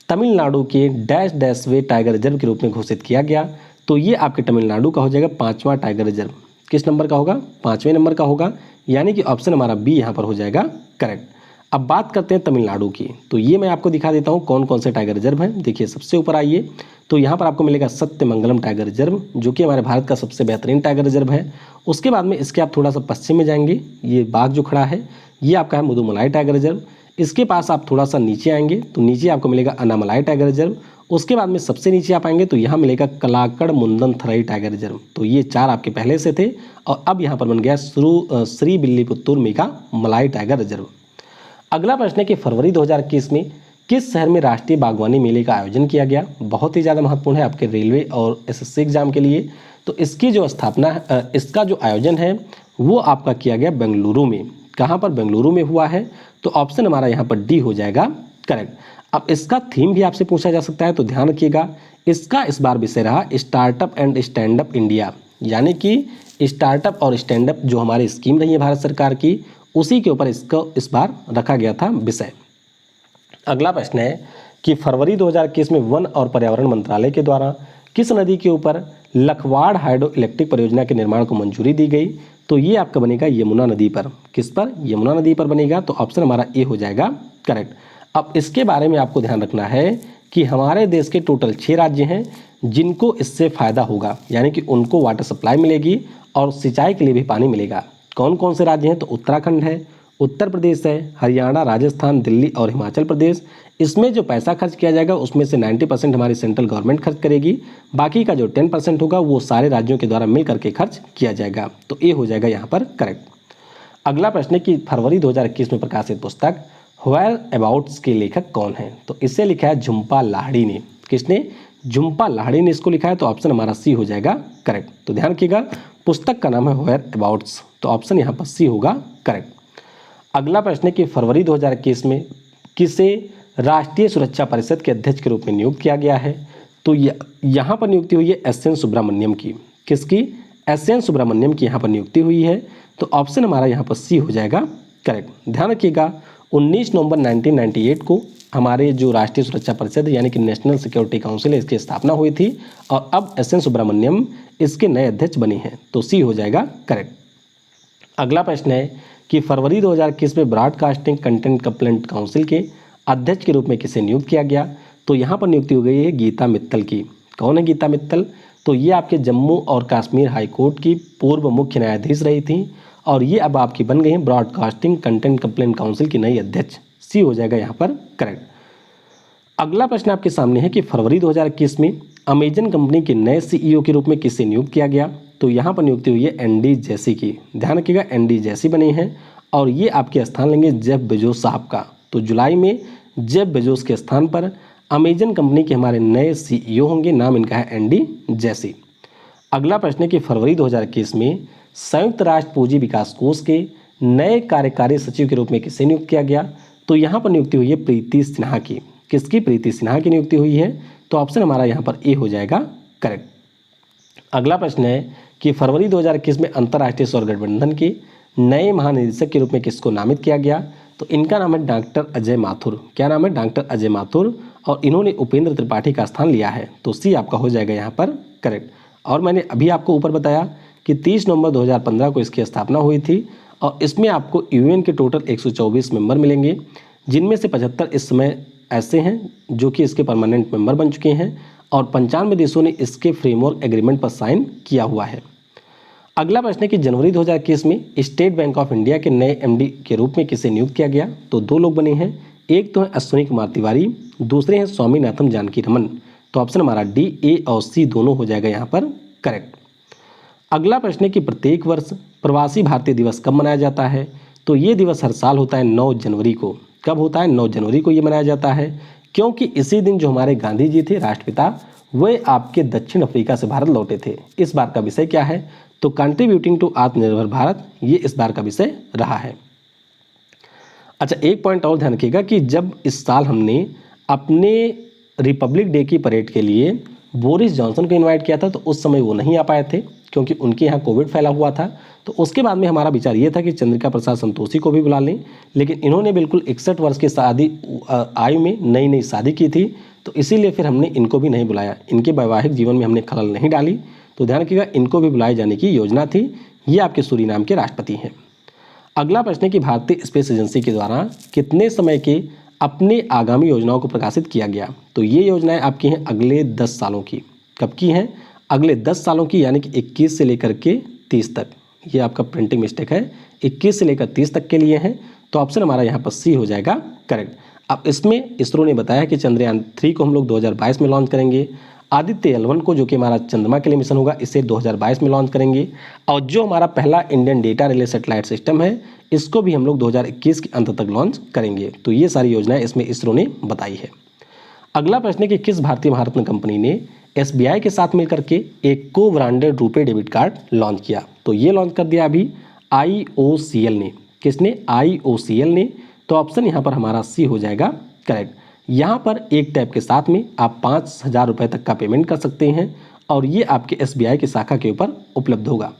तमिलनाडु के डैश डैश वे टाइगर रिजर्व के रूप में घोषित किया गया। तो ये आपके तमिलनाडु का हो जाएगा 5वां टाइगर रिजर्व। किस नंबर का होगा? 5वें नंबर का होगा, यानी कि ऑप्शन हमारा बी यहाँ पर हो जाएगा करेक्ट। अब बात करते हैं तमिलनाडु की। तो ये मैं आपको दिखा देता हूँ कौन कौन से टाइगर रिजर्व हैं। देखिए सबसे ऊपर आइए तो यहाँ पर आपको मिलेगा सत्यमंगलम टाइगर रिजर्व जो कि हमारे भारत का सबसे बेहतरीन टाइगर रिजर्व है। उसके बाद में इसके आप थोड़ा सा पश्चिम में जाएंगे, ये बाघ जो खड़ा है ये आपका है मुदुमलाई टाइगर रिजर्व। इसके पास आप थोड़ा सा नीचे आएंगे तो नीचे आपको मिलेगा अनामलाई टाइगर रिजर्व। उसके बाद में सबसे नीचे आप आएंगे तो यहाँ मिलेगा कलाकड़ मुंदन थरई टाइगर रिजर्व। तो ये 4 आपके पहले से थे और अब यहाँ पर बन गया श्रीविल्लीपुतूर मेघामलाई टाइगर रिजर्व। अगला प्रश्न है कि फरवरी 2021 में किस शहर में राष्ट्रीय बागवानी मेले का आयोजन किया गया? बहुत ही ज़्यादा महत्वपूर्ण है आपके रेलवे और SSC एग्जाम के लिए। तो इसकी जो स्थापना इसका जो आयोजन है वो आपका किया गया बेंगलुरु में। कहाँ पर? बेंगलुरु में हुआ है। तो ऑप्शन हमारा यहाँ पर डी हो जाएगा करेक्ट। अब इसका थीम भी आपसे पूछा जा सकता है, तो ध्यान रखिएगा इसका इस बार विषय रहा startup and stand up India, यानी कि स्टार्टअप और स्टैंड अप जो हमारी स्कीम रही है भारत सरकार की उसी के ऊपर इसको इस बार रखा गया था विषय। अगला प्रश्न है कि फरवरी 2021 में वन और पर्यावरण मंत्रालय के द्वारा किस नदी के ऊपर लखवाड़ हाइड्रो इलेक्ट्रिक परियोजना के निर्माण को मंजूरी दी गई? तो ये आपका बनेगा यमुना नदी पर। किस पर? यमुना नदी पर बनेगा। तो ऑप्शन हमारा ए हो जाएगा करेक्ट। अब इसके बारे में आपको ध्यान रखना है कि हमारे देश के टोटल 6 राज्य हैं जिनको इससे फ़ायदा होगा, यानी कि उनको वाटर सप्लाई मिलेगी और सिंचाई के लिए भी पानी मिलेगा। कौन कौन से राज्य हैं? तो उत्तराखंड है, उत्तर प्रदेश है, हरियाणा, राजस्थान, दिल्ली और हिमाचल प्रदेश। इसमें जो पैसा खर्च किया जाएगा उसमें से 90% हमारी सेंट्रल गवर्नमेंट खर्च करेगी, बाकी का जो 10% होगा वो सारे राज्यों के द्वारा मिल करके खर्च किया जाएगा। तो ये हो जाएगा यहाँ पर करेक्ट। अगला प्रश्न है कि फरवरी 2021 में प्रकाशित पुस्तक वेयर अबाउट्स के लेखक कौन हैं? तो इसे लिखा है झुम्पा लाहिड़ी ने। किसने? झुम्पा लाहिड़ी ने इसको लिखा है। तो ऑप्शन हमारा सी हो जाएगा करेक्ट। तो ध्यान रखिएगा पुस्तक का नाम है वेयर अबाउट्स। तो ऑप्शन यहाँ पर सी होगा करेक्ट। अगला प्रश्न है कि फरवरी 2021 में किसे राष्ट्रीय सुरक्षा परिषद के अध्यक्ष के रूप में नियुक्त किया गया है? तो यहाँ पर नियुक्ति हुई है एस एन सुब्रमण्यम की। किसकी? एस एन सुब्रमण्यम की यहाँ पर नियुक्ति हुई है। तो ऑप्शन हमारा यहाँ पर सी हो जाएगा करेक्ट। ध्यान रखिएगा 19 नवंबर 1998 को हमारे जो राष्ट्रीय सुरक्षा परिषद यानी कि नेशनल सिक्योरिटी काउंसिल है इसकी स्थापना हुई थी और अब एस एन सुब्रमण्यम इसके नए अध्यक्ष बने हैं। तो सी हो जाएगा करेक्ट। अगला प्रश्न है कि फरवरी 2021 में ब्रॉडकास्टिंग कंटेंट कंप्लेंट काउंसिल के अध्यक्ष के रूप में किसे नियुक्त किया गया? तो यहाँ पर नियुक्ति हो गई है गीता मित्तल की। कौन है गीता मित्तल? तो ये आपके जम्मू और कश्मीर हाई कोर्ट की पूर्व मुख्य न्यायाधीश रही थी और ये अब आपकी बन गई हैं ब्रॉडकास्टिंग कंटेंट कंप्लेंट काउंसिल की नई अध्यक्ष। सी हो जाएगा यहाँ पर करेक्ट। अगला प्रश्न आपके सामने है कि फरवरी 2021 में अमेजन कंपनी के नए CEO के रूप में किसे नियुक्त किया गया? तो यहाँ पर नियुक्ति हुई है एंडी जेसी की। ध्यान रखिएगा एंडी जेसी बने हैं और ये आपके स्थान लेंगे जेफ बेजोस साहब का। तो जुलाई में जेफ बेजोस के स्थान पर अमेजन कंपनी के हमारे नए CEO होंगे। नाम इनका है एंडी जेसी। अगला प्रश्न है कि फरवरी 2021 में संयुक्त राष्ट्र पूंजी विकास कोष के नए कार्यकारी सचिव के रूप में किसे नियुक्त किया गया? तो यहाँ पर नियुक्ति हुई है प्रीति सिन्हा की। किसकी? प्रीति सिन्हा की नियुक्ति हुई है। तो ऑप्शन हमारा यहाँ पर ए हो जाएगा करेक्ट। अगला प्रश्न है कि फरवरी 2021 में अंतर्राष्ट्रीय सौर गठबंधन के नए महानिदेशक के रूप में किसको नामित किया गया? तो इनका नाम है डॉक्टर अजय माथुर। क्या नाम है? डॉक्टर अजय माथुर। और इन्होंने उपेंद्र त्रिपाठी का स्थान लिया है। तो सी आपका हो जाएगा यहाँ पर करेक्ट। और मैंने अभी आपको ऊपर बताया कि 30 नवंबर 2015 को इसकी स्थापना हुई थी और इसमें आपको यूएन के टोटल 124 मेंबर मिलेंगे, जिनमें से 75 इस समय ऐसे हैं जो कि इसके परमानेंट मेंबर बन चुके हैं और 95 देशों ने इसके फ्रेमवर्क एग्रीमेंट पर साइन किया हुआ है। अगला प्रश्न है कि जनवरी 2021 में स्टेट बैंक ऑफ इंडिया के नए एमडी के रूप में किसे नियुक्त किया गया? तो 2 लोग बने हैं, एक तो है अश्विनी कुमार तिवारी, दूसरे हैं स्वामीनाथन जानकी रमन। तो ऑप्शन हमारा डी, ए और सी दोनों हो जाएगा यहाँ पर करेक्ट। अगला प्रश्न है कि प्रत्येक वर्ष प्रवासी भारतीय दिवस कब मनाया जाता है? तो ये दिवस हर साल होता है 9 जनवरी को। कब होता है? 9 जनवरी को ये मनाया जाता है, क्योंकि इसी दिन जो हमारे गांधी जी थे राष्ट्रपिता, वे आपके दक्षिण अफ्रीका से भारत लौटे थे। इस बार का विषय क्या है? तो कंट्रीब्यूटिंग टू आत्मनिर्भर भारत, ये इस बार का विषय रहा है। अच्छा, एक पॉइंट और ध्यान रखिएगा कि जब इस साल हमने अपने रिपब्लिक डे की परेड के लिए बोरिस जॉनसन को इनवाइट किया था, तो उस समय वो नहीं आ पाए थे क्योंकि उनके यहाँ कोविड फैला हुआ था। तो उसके बाद में हमारा विचार ये था कि चंद्रिका प्रसाद संतोषी को भी बुला लें, लेकिन इन्होंने बिल्कुल 61 वर्ष की शादी आयु में नई शादी की थी, तो इसीलिए फिर हमने इनको भी नहीं बुलाया। इनके वैवाहिक जीवन में हमने खलल नहीं डाली, तो ध्यान रखिएगा इनको भी बुलाए जाने की योजना थी। ये आपके सूरीनाम के राष्ट्रपति हैं। अगला प्रश्न है कि भारतीय स्पेस एजेंसी के द्वारा कितने समय के अपने आगामी योजनाओं को प्रकाशित किया गया? तो ये योजनाएं आपकी हैं अगले 10 सालों की। कब की हैं? अगले 10 सालों की, यानी कि 21 से लेकर के 30 तक। ये आपका प्रिंटिंग मिस्टेक है, 21 से लेकर 30 तक के लिए है। तो ऑप्शन हमारा यहाँ पर सी हो जाएगा करेक्ट। अब इसमें इसरो ने बताया कि चंद्रयान 3 को हम लोग 2022 में लॉन्च करेंगे। आदित्य L1 को, जो कि हमारा चंद्रमा के लिए मिशन होगा, इसे 2022 में लॉन्च करेंगे। और जो हमारा पहला Indian data relay satellite system है, इसको भी हम लोग 2021 के अंत तक लॉन्च करेंगे। तो ये सारी योजनाएं इसमें इसरो ने बताई है। अगला प्रश्न है कि किस भारतीय महारत्न कंपनी ने SBI के साथ मिलकर के एक को branded RuPay debit card launch किया? तो ये लॉन्च कर दिया अभी IOCL ने। किसने? IOCL ने। तो ऑप्शन यहाँ पर हमारा सी हो जाएगा करेक्ट। यहाँ पर एक टैप के साथ में आप 5,000 रुपये तक का पेमेंट कर सकते हैं और ये आपके SBI की शाखा के ऊपर उपलब्ध होगा।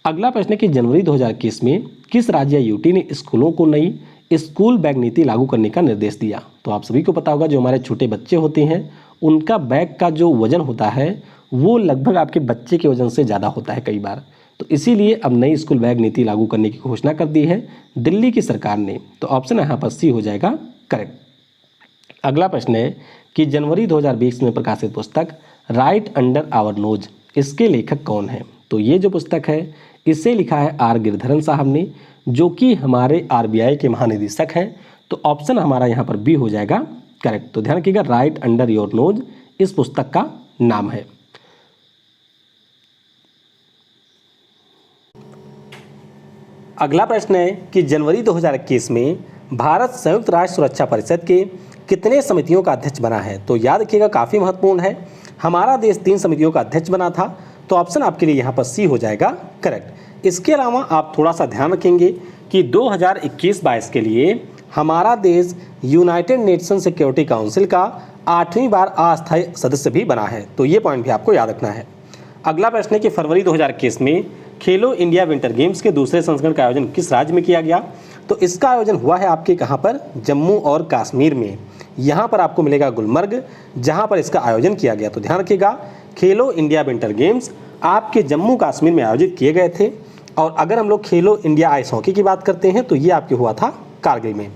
अगला प्रश्न है कि जनवरी 2021 में किस राज्य या यूटी ने स्कूलों को नई स्कूल बैग नीति लागू करने का निर्देश दिया? तो आप सभी को पता होगा, जो हमारे छोटे बच्चे होते हैं उनका बैग का जो वजन होता है वो लगभग आपके बच्चे के वजन से ज़्यादा होता है कई बार। तो इसीलिए अब नई स्कूल बैग नीति लागू करने की घोषणा कर दी है दिल्ली की सरकार ने। तो ऑप्शन यहाँ पर सी हो जाएगा करेक्ट। अगला प्रश्न है कि जनवरी 2020 में प्रकाशित पुस्तक राइट अंडर आवर नोज, इसके लेखक कौन है? तो ये जो पुस्तक है इसे लिखा है आर गिरधरन साहब ने, जो कि हमारे RBI के महानिदेशक हैं। तो ऑप्शन हमारा यहाँ पर बी हो जाएगा करेक्ट। तो ध्यान रखिएगा राइट अंडर योर नोज इस पुस्तक का नाम है। अगला प्रश्न है कि जनवरी 2021 में भारत संयुक्त राष्ट्र सुरक्षा परिषद के कितने समितियों का अध्यक्ष बना है? तो याद रखिएगा काफ़ी महत्वपूर्ण है। हमारा देश 3 समितियों का अध्यक्ष बना था। तो ऑप्शन आपके लिए यहाँ पर सी हो जाएगा करेक्ट। इसके अलावा आप थोड़ा सा ध्यान रखेंगे कि 2021-22 के लिए हमारा देश यूनाइटेड नेशन सिक्योरिटी काउंसिल का 8वीं बार अस्थायी सदस्य भी बना है। तो ये पॉइंट भी आपको याद रखना है। अगला प्रश्न है कि फरवरी 2021 में खेलो इंडिया विंटर गेम्स के दूसरे संस्करण का आयोजन किस राज्य में किया गया? तो इसका आयोजन हुआ है आपके कहाँ पर? जम्मू और कश्मीर में। यहाँ पर आपको मिलेगा गुलमर्ग, जहाँ पर इसका आयोजन किया गया। तो ध्यान रखिएगा खेलो इंडिया विंटर गेम्स आपके जम्मू कश्मीर में आयोजित किए गए थे। और अगर हम लोग खेलो इंडिया आइस हॉकी की बात करते हैं तो ये आपके हुआ था कारगिल में।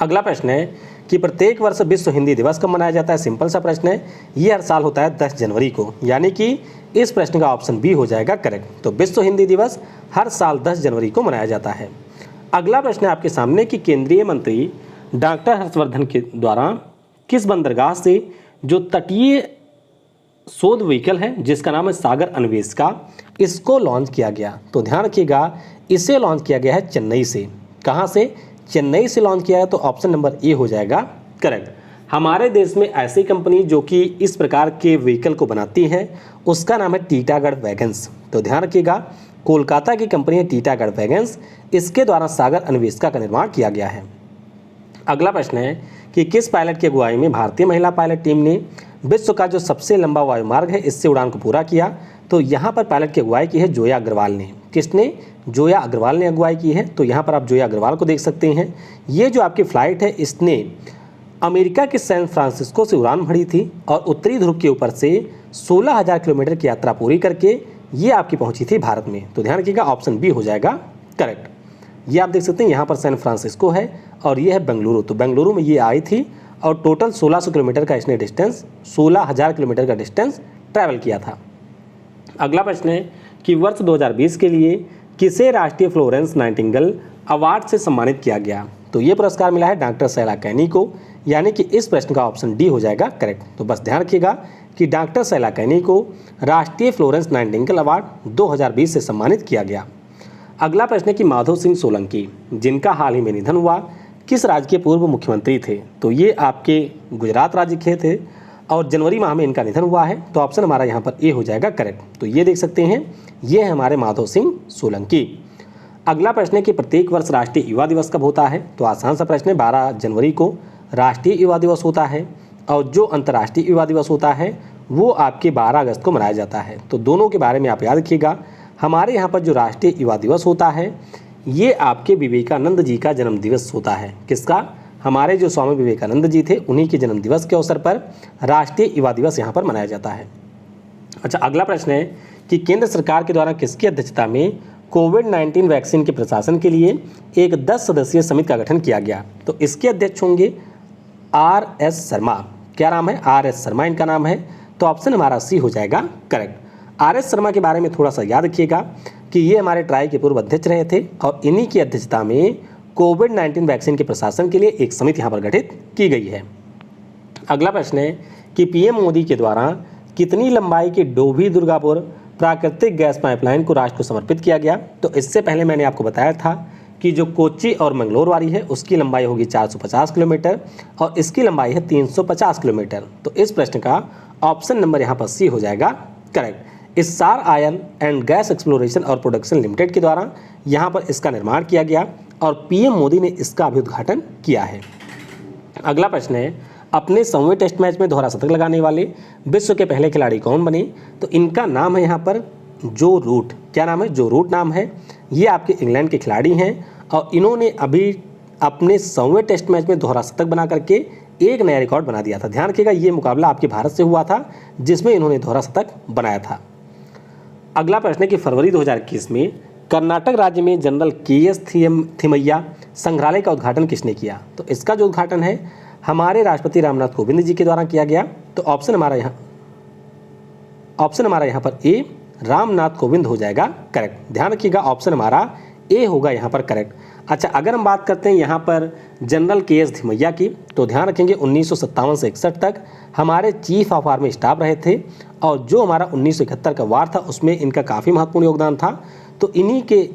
अगला प्रश्न है कि प्रत्येक वर्ष विश्व हिंदी दिवस कब मनाया जाता है? सिंपल सा प्रश्न है, ये हर साल होता है 10 जनवरी को, यानी कि इस प्रश्न का ऑप्शन बी हो जाएगा करेक्ट। तो विश्व हिंदी दिवस हर साल 10 जनवरी को मनाया जाता है। अगला प्रश्न है आपके सामने कि केंद्रीय मंत्री डॉक्टर हर्षवर्धन के द्वारा किस बंदरगाह से जो तटीय शोध व्हीकल है जिसका नाम है सागर अन्वेषिका, इसको लॉन्च किया गया? तो ध्यान रखिएगा इसे लॉन्च किया गया है चेन्नई से। कहाँ से? चेन्नई से लॉन्च किया है। तो ऑप्शन नंबर ए हो जाएगा करेक्ट। हमारे देश में ऐसी कंपनी जो कि इस प्रकार के व्हीकल को बनाती है उसका नाम है टीटागढ़ वैगन्स। तो ध्यान रखिएगा कोलकाता की कंपनी है टीटागढ़ वैगन्स, इसके द्वारा सागर अन्वेषिका का निर्माण किया गया है। अगला प्रश्न है कि किस पायलट की अगुवाई में भारतीय महिला पायलट टीम ने विश्व का जो सबसे लंबा वायुमार्ग है इससे उड़ान को पूरा किया? तो यहाँ पर पायलट की अगुवाई की है जोया अग्रवाल ने। किसने? जोया अग्रवाल ने अगुवाई की है। तो यहाँ पर आप जोया अग्रवाल को देख सकते हैं। ये जो आपकी फ़्लाइट है इसने अमेरिका के सैन फ्रांसिस्को से उड़ान भरी थी और उत्तरी ध्रुव के ऊपर से 16,000 किलोमीटर की यात्रा पूरी करके ये आपकी पहुंची थी भारत में। तो ध्यान रखिएगा, ऑप्शन बी हो जाएगा करेक्ट। ये आप देख सकते हैं यहाँ पर सैन फ्रांसिस्को है और ये है बेंगलुरु। तो बेंगलुरु में ये आई थी और टोटल 1600 किलोमीटर का इसने डिस्टेंस, 16,000 किलोमीटर का डिस्टेंस ट्रैवल किया था। अगला प्रश्न है कि वर्ष 2020 के लिए किसे राष्ट्रीय फ्लोरेंस नाइटिंगेल अवार्ड से सम्मानित किया गया? तो ये पुरस्कार मिला है डॉक्टर शैला कैनी को, यानी कि इस प्रश्न का ऑप्शन डी हो जाएगा करेक्ट। तो बस ध्यान रखिएगा कि डॉक्टर शैला कैनी को राष्ट्रीय फ्लोरेंस नाइटिंगेल अवार्ड 2020 से सम्मानित किया गया। अगला प्रश्न है कि माधव सिंह सोलंकी, जिनका हाल ही में निधन हुआ, किस राज्य के पूर्व मुख्यमंत्री थे? तो ये आपके गुजरात राज्य के थे और जनवरी माह में इनका निधन हुआ है। तो ऑप्शन हमारा यहाँ पर ए हो जाएगा करेक्ट। तो ये देख सकते हैं, ये है हमारे माधव सिंह सोलंकी। अगला प्रश्न है कि प्रत्येक वर्ष राष्ट्रीय युवा दिवस कब होता है? तो आसान सा प्रश्न है, 12 जनवरी को राष्ट्रीय युवा दिवस होता है और जो अंतर्राष्ट्रीय युवा दिवस होता है वो आपके 12 अगस्त को मनाया जाता है। तो दोनों के बारे में आप याद रखिएगा। हमारे यहाँ पर जो राष्ट्रीय युवा दिवस होता है ये आपके विवेकानंद जी का जन्म दिवस होता है। किसका? हमारे जो स्वामी विवेकानंद जी थे उन्हीं के जन्म दिवस के अवसर पर राष्ट्रीय युवा दिवस यहाँ पर मनाया जाता है। अच्छा, अगला प्रश्न है कि केंद्र सरकार के द्वारा किसकी अध्यक्षता में कोविड-19 वैक्सीन के प्रशासन के लिए एक 10 सदस्यीय समिति का गठन किया गया? तो इसके अध्यक्ष होंगे RS शर्मा। क्या नाम है? RS शर्मा इनका नाम है। तो ऑप्शन हमारा सी हो जाएगा करेक्ट। RS शर्मा के बारे में थोड़ा सा याद रखिएगा कि ये हमारे ट्राई के पूर्व अध्यक्ष रहे थे और इन्हीं की अध्यक्षता में कोविड-19 वैक्सीन के प्रशासन के लिए एक समिति यहाँ पर गठित की गई है। अगला प्रश्न है कि PM मोदी के द्वारा कितनी लंबाई की डोभी दुर्गापुर प्राकृतिक गैस पाइपलाइन को राष्ट्र को समर्पित किया गया? तो इससे पहले मैंने आपको बताया था कि जो कोच्चि और मंगलोर वाली है उसकी लंबाई होगी 450 किलोमीटर और इसकी लंबाई है 350 किलोमीटर। तो इस प्रश्न का ऑप्शन नंबर यहाँ पर सी हो जाएगा correct. Essar oil and gas exploration और प्रोडक्शन लिमिटेड के द्वारा यहाँ पर इसका निर्माण किया गया और PM मोदी ने इसका भी उद्घाटन किया है। अगला प्रश्न है, अपने 100वें टेस्ट मैच में दोहरा शतक लगाने वाले विश्व के पहले खिलाड़ी कौन बने? तो इनका नाम है यहाँ पर जो रूट। क्या नाम है? जो रूट नाम है। ये आपके इंग्लैंड के खिलाड़ी हैं और इन्होंने अभी अपने 100वें टेस्ट मैच में दोहरा शतक बना करके एक नया रिकॉर्ड बना दिया था। ध्यान रखिएगा, ये मुकाबला आपके भारत से हुआ था जिसमें इन्होंने दोहरा शतक बनाया था। अगला प्रश्न है कि फरवरी 2021 में कर्नाटक राज्य में जनरल KS थिमैया संग्रहालय का उद्घाटन किसने किया? तो इसका जो उद्घाटन है हमारे राष्ट्रपति रामनाथ कोविंद जी के द्वारा किया गया। तो ऑप्शन हमारा यहाँ पर ए रामनाथ कोविंद हो जाएगा करेक्ट। ध्यान रखिएगा, ऑप्शन हमारा ए होगा यहाँ पर करेक्ट। अच्छा, अगर हम बात करते हैं यहाँ पर जनरल KS थिमैया की, तो ध्यान रखेंगे 1957 से 61 तक हमारे चीफ ऑफ आर्मी स्टाफ रहे थे और जो हमारा 1971 का वार था उसमें इनका काफ़ी महत्वपूर्ण योगदान था। तो इन्हीं के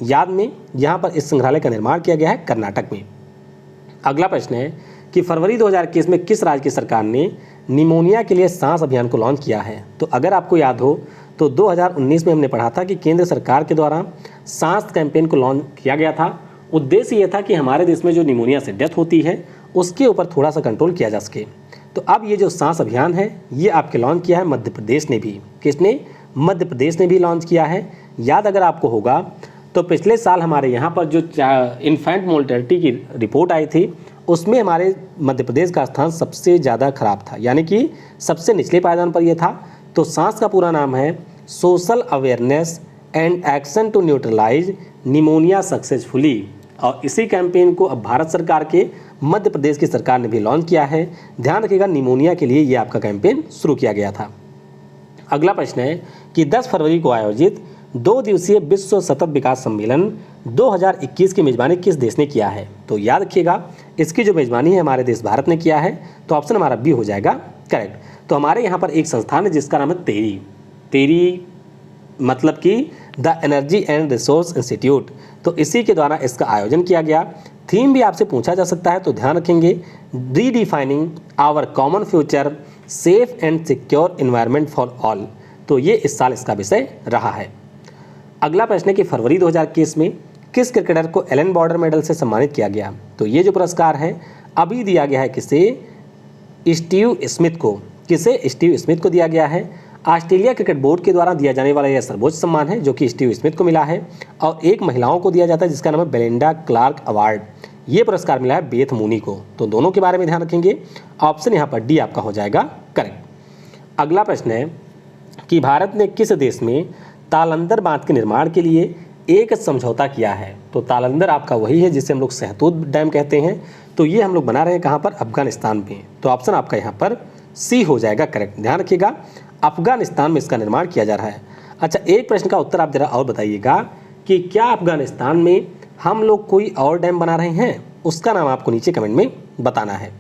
याद में यहाँ पर इस संग्रहालय का निर्माण किया गया है कर्नाटक में। अगला प्रश्न है कि फरवरी 2021 में किस राज्य की सरकार ने निमोनिया के लिए सांस अभियान को लॉन्च किया है? तो अगर आपको याद हो तो 2019 में हमने पढ़ा था कि केंद्र सरकार के द्वारा सांस कैंपेन को लॉन्च किया गया था। उद्देश्य ये था कि हमारे देश में जो निमोनिया से डेथ होती है उसके ऊपर थोड़ा सा कंट्रोल किया जा सके। तो अब ये जो सांस अभियान है ये आपके लॉन्च किया है मध्य प्रदेश ने भी। किसने? मध्य प्रदेश ने भी लॉन्च किया है। याद अगर आपको होगा तो पिछले साल हमारे यहाँ पर जो इन्फेंट मोर्टेलिटी की रिपोर्ट आई थी उसमें हमारे मध्य प्रदेश का स्थान सबसे ज़्यादा खराब था, यानी कि सबसे निचले पायदान पर यह था। तो सांस का पूरा नाम है social awareness and action to neutralise pneumonia successfully और इसी कैंपेन को अब भारत सरकार के मध्य प्रदेश की सरकार ने भी लॉन्च किया है। ध्यान रखिएगा, निमोनिया के लिए ये आपका कैंपेन शुरू किया गया था। अगला प्रश्न है कि 10 फरवरी को आयोजित 2 दिवसीय विश्व सतत विकास सम्मेलन 2021 की मेजबानी किस देश ने किया है? तो याद रखिएगा, इसकी जो मेजबानी है हमारे देश भारत ने किया है। तो ऑप्शन हमारा बी हो जाएगा करेक्ट। तो हमारे यहाँ पर एक संस्थान है जिसका नाम है तेरी मतलब कि the energy and resource institute. तो इसी के द्वारा इसका आयोजन किया गया। थीम भी आपसे पूछा जा सकता है, तो ध्यान रखेंगे, redefining our common future safe and secure environment for all. तो ये इस साल इसका विषय रहा है। अगला प्रश्न है कि फरवरी 2021 में किस क्रिकेटर को एलन बॉर्डर मेडल से सम्मानित किया गया? तो ये जो पुरस्कार है अभी दिया गया है किसे? स्टीव स्मिथ को। किसे? स्टीव स्मिथ को दिया गया है। ऑस्ट्रेलिया क्रिकेट बोर्ड के द्वारा दिया जाने वाला यह सर्वोच्च सम्मान है जो कि स्टीव स्मिथ को मिला है, और एक महिलाओं को दिया जाता है जिसका नाम है बेलिंडा क्लार्क अवार्ड। ये पुरस्कार मिला है बेथ मूनी को। तो दोनों के बारे में ध्यान रखेंगे। ऑप्शन यहाँ पर डी आपका हो जाएगा करेक्ट। अगला प्रश्न है कि भारत ने किस देश में तालंदर बांध के निर्माण के लिए एक समझौता किया है? तो तालंदर आपका वही है जिसे हम लोग सहतूत डैम कहते हैं। तो ये हम लोग बना रहे हैं कहाँ पर? अफगानिस्तान में। तो ऑप्शन आपका यहाँ पर सी हो जाएगा करेक्ट। ध्यान रखिएगा, अफगानिस्तान में इसका निर्माण किया जा रहा है। अच्छा, एक प्रश्न का उत्तर आप जरा और बताइएगा कि क्या अफगानिस्तान में हम लोग कोई और डैम बना रहे हैं? उसका नाम आपको नीचे कमेंट में बताना है।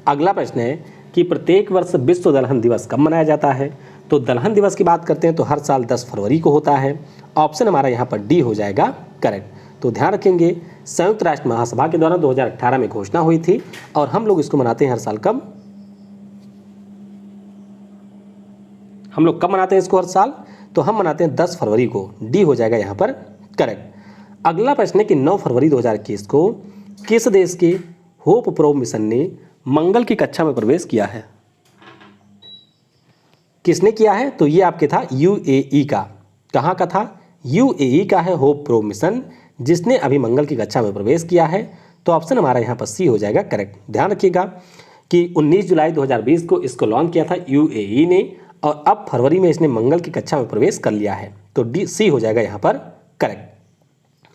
अगला प्रश्न है कि प्रत्येक वर्ष विश्व दलहन दिवस कब मनाया जाता है? तो दलहन दिवस की बात करते हैं तो हर साल 10 फरवरी को होता है। ऑप्शन हमारा यहाँ पर डी हो जाएगा करेक्ट। तो ध्यान रखेंगे, संयुक्त राष्ट्र महासभा के द्वारा 2018 में घोषणा हुई थी और हम लोग इसको मनाते हैं हर साल कब? हम लोग कब मनाते हैं इसको हर साल? तो हम मनाते हैं 10 फरवरी को। डी हो जाएगा यहाँ पर करेक्ट। अगला प्रश्न है कि 9 फरवरी 2021 को किस देश के होप प्रोब मिशन ने मंगल की कक्षा में प्रवेश किया है? किसने किया है? तो ये आपके था यूएई का। कहाँ का था? यूएई का है होप प्रोब मिशन, जिसने अभी मंगल की कक्षा में प्रवेश किया है। तो ऑप्शन हमारा यहाँ पर सी हो जाएगा करेक्ट। ध्यान रखिएगा कि 19 जुलाई 2020 को इसको लॉन्च किया था यूएई ने, और अब फरवरी में इसने मंगल की कक्षा में प्रवेश कर लिया है। तो डी सी हो जाएगा यहाँ पर करेक्ट।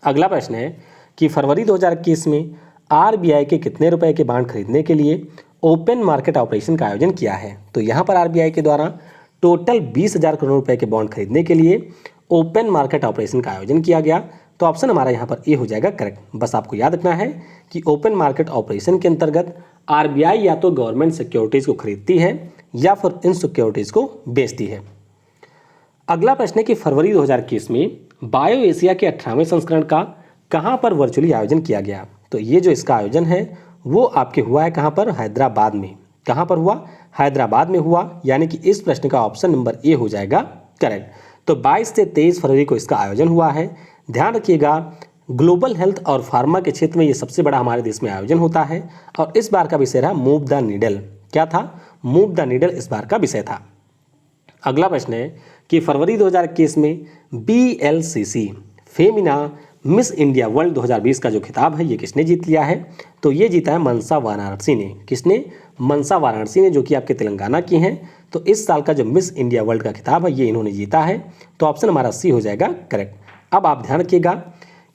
अगला प्रश्न है कि फरवरी 2021 में आरबीआई के कितने रुपए के बॉन्ड खरीदने के लिए ओपन मार्केट ऑपरेशन का आयोजन किया है? तो यहाँ पर आरबीआई के द्वारा टोटल 20,000 करोड़ रुपए के बॉन्ड खरीदने के लिए ओपन मार्केट ऑपरेशन का आयोजन किया गया। तो ऑप्शन हमारा यहाँ पर ए हो जाएगा करेक्ट। बस आपको याद रखना है कि ओपन मार्केट ऑपरेशन के अंतर्गत आरबीआई या तो गवर्नमेंट सिक्योरिटीज़ को खरीदती है या फिर इन सिक्योरिटीज़ को बेचती है। अगला प्रश्न है कि फरवरी 2021 में बायो एशिया के 18वें संस्करण का कहाँ पर वर्चुअली आयोजन किया गया? तो ये जो इसका आयोजन है वो आपके हुआ है कहाँ पर? हैदराबाद में। कहाँ पर हुआ? हैदराबाद में हुआ। यानी कि इस प्रश्न का ऑप्शन नंबर ए हो जाएगा करेक्ट। तो 22 से 23 फरवरी को इसका आयोजन हुआ है। ध्यान रखिएगा, ग्लोबल हेल्थ और फार्मा के क्षेत्र में ये सबसे बड़ा हमारे देश में आयोजन होता है, और इस बार का विषय रहा मूव द नीडल। क्या था? मूव द नीडल इस बार का विषय था। अगला प्रश्न है कि फरवरी 2021 में BLCC Femina miss India world 2020 का जो खिताब है ये किसने जीत लिया है? तो ये जीता है मनसा वाराणसी ने। किसने? मनसा वाराणसी ने, जो कि आपके तेलंगाना की हैं। तो इस साल का जो मिस इंडिया वर्ल्ड का खिताब है ये इन्होंने जीता है। तो ऑप्शन हमारा सी हो जाएगा करेक्ट। अब आप ध्यान रखिएगा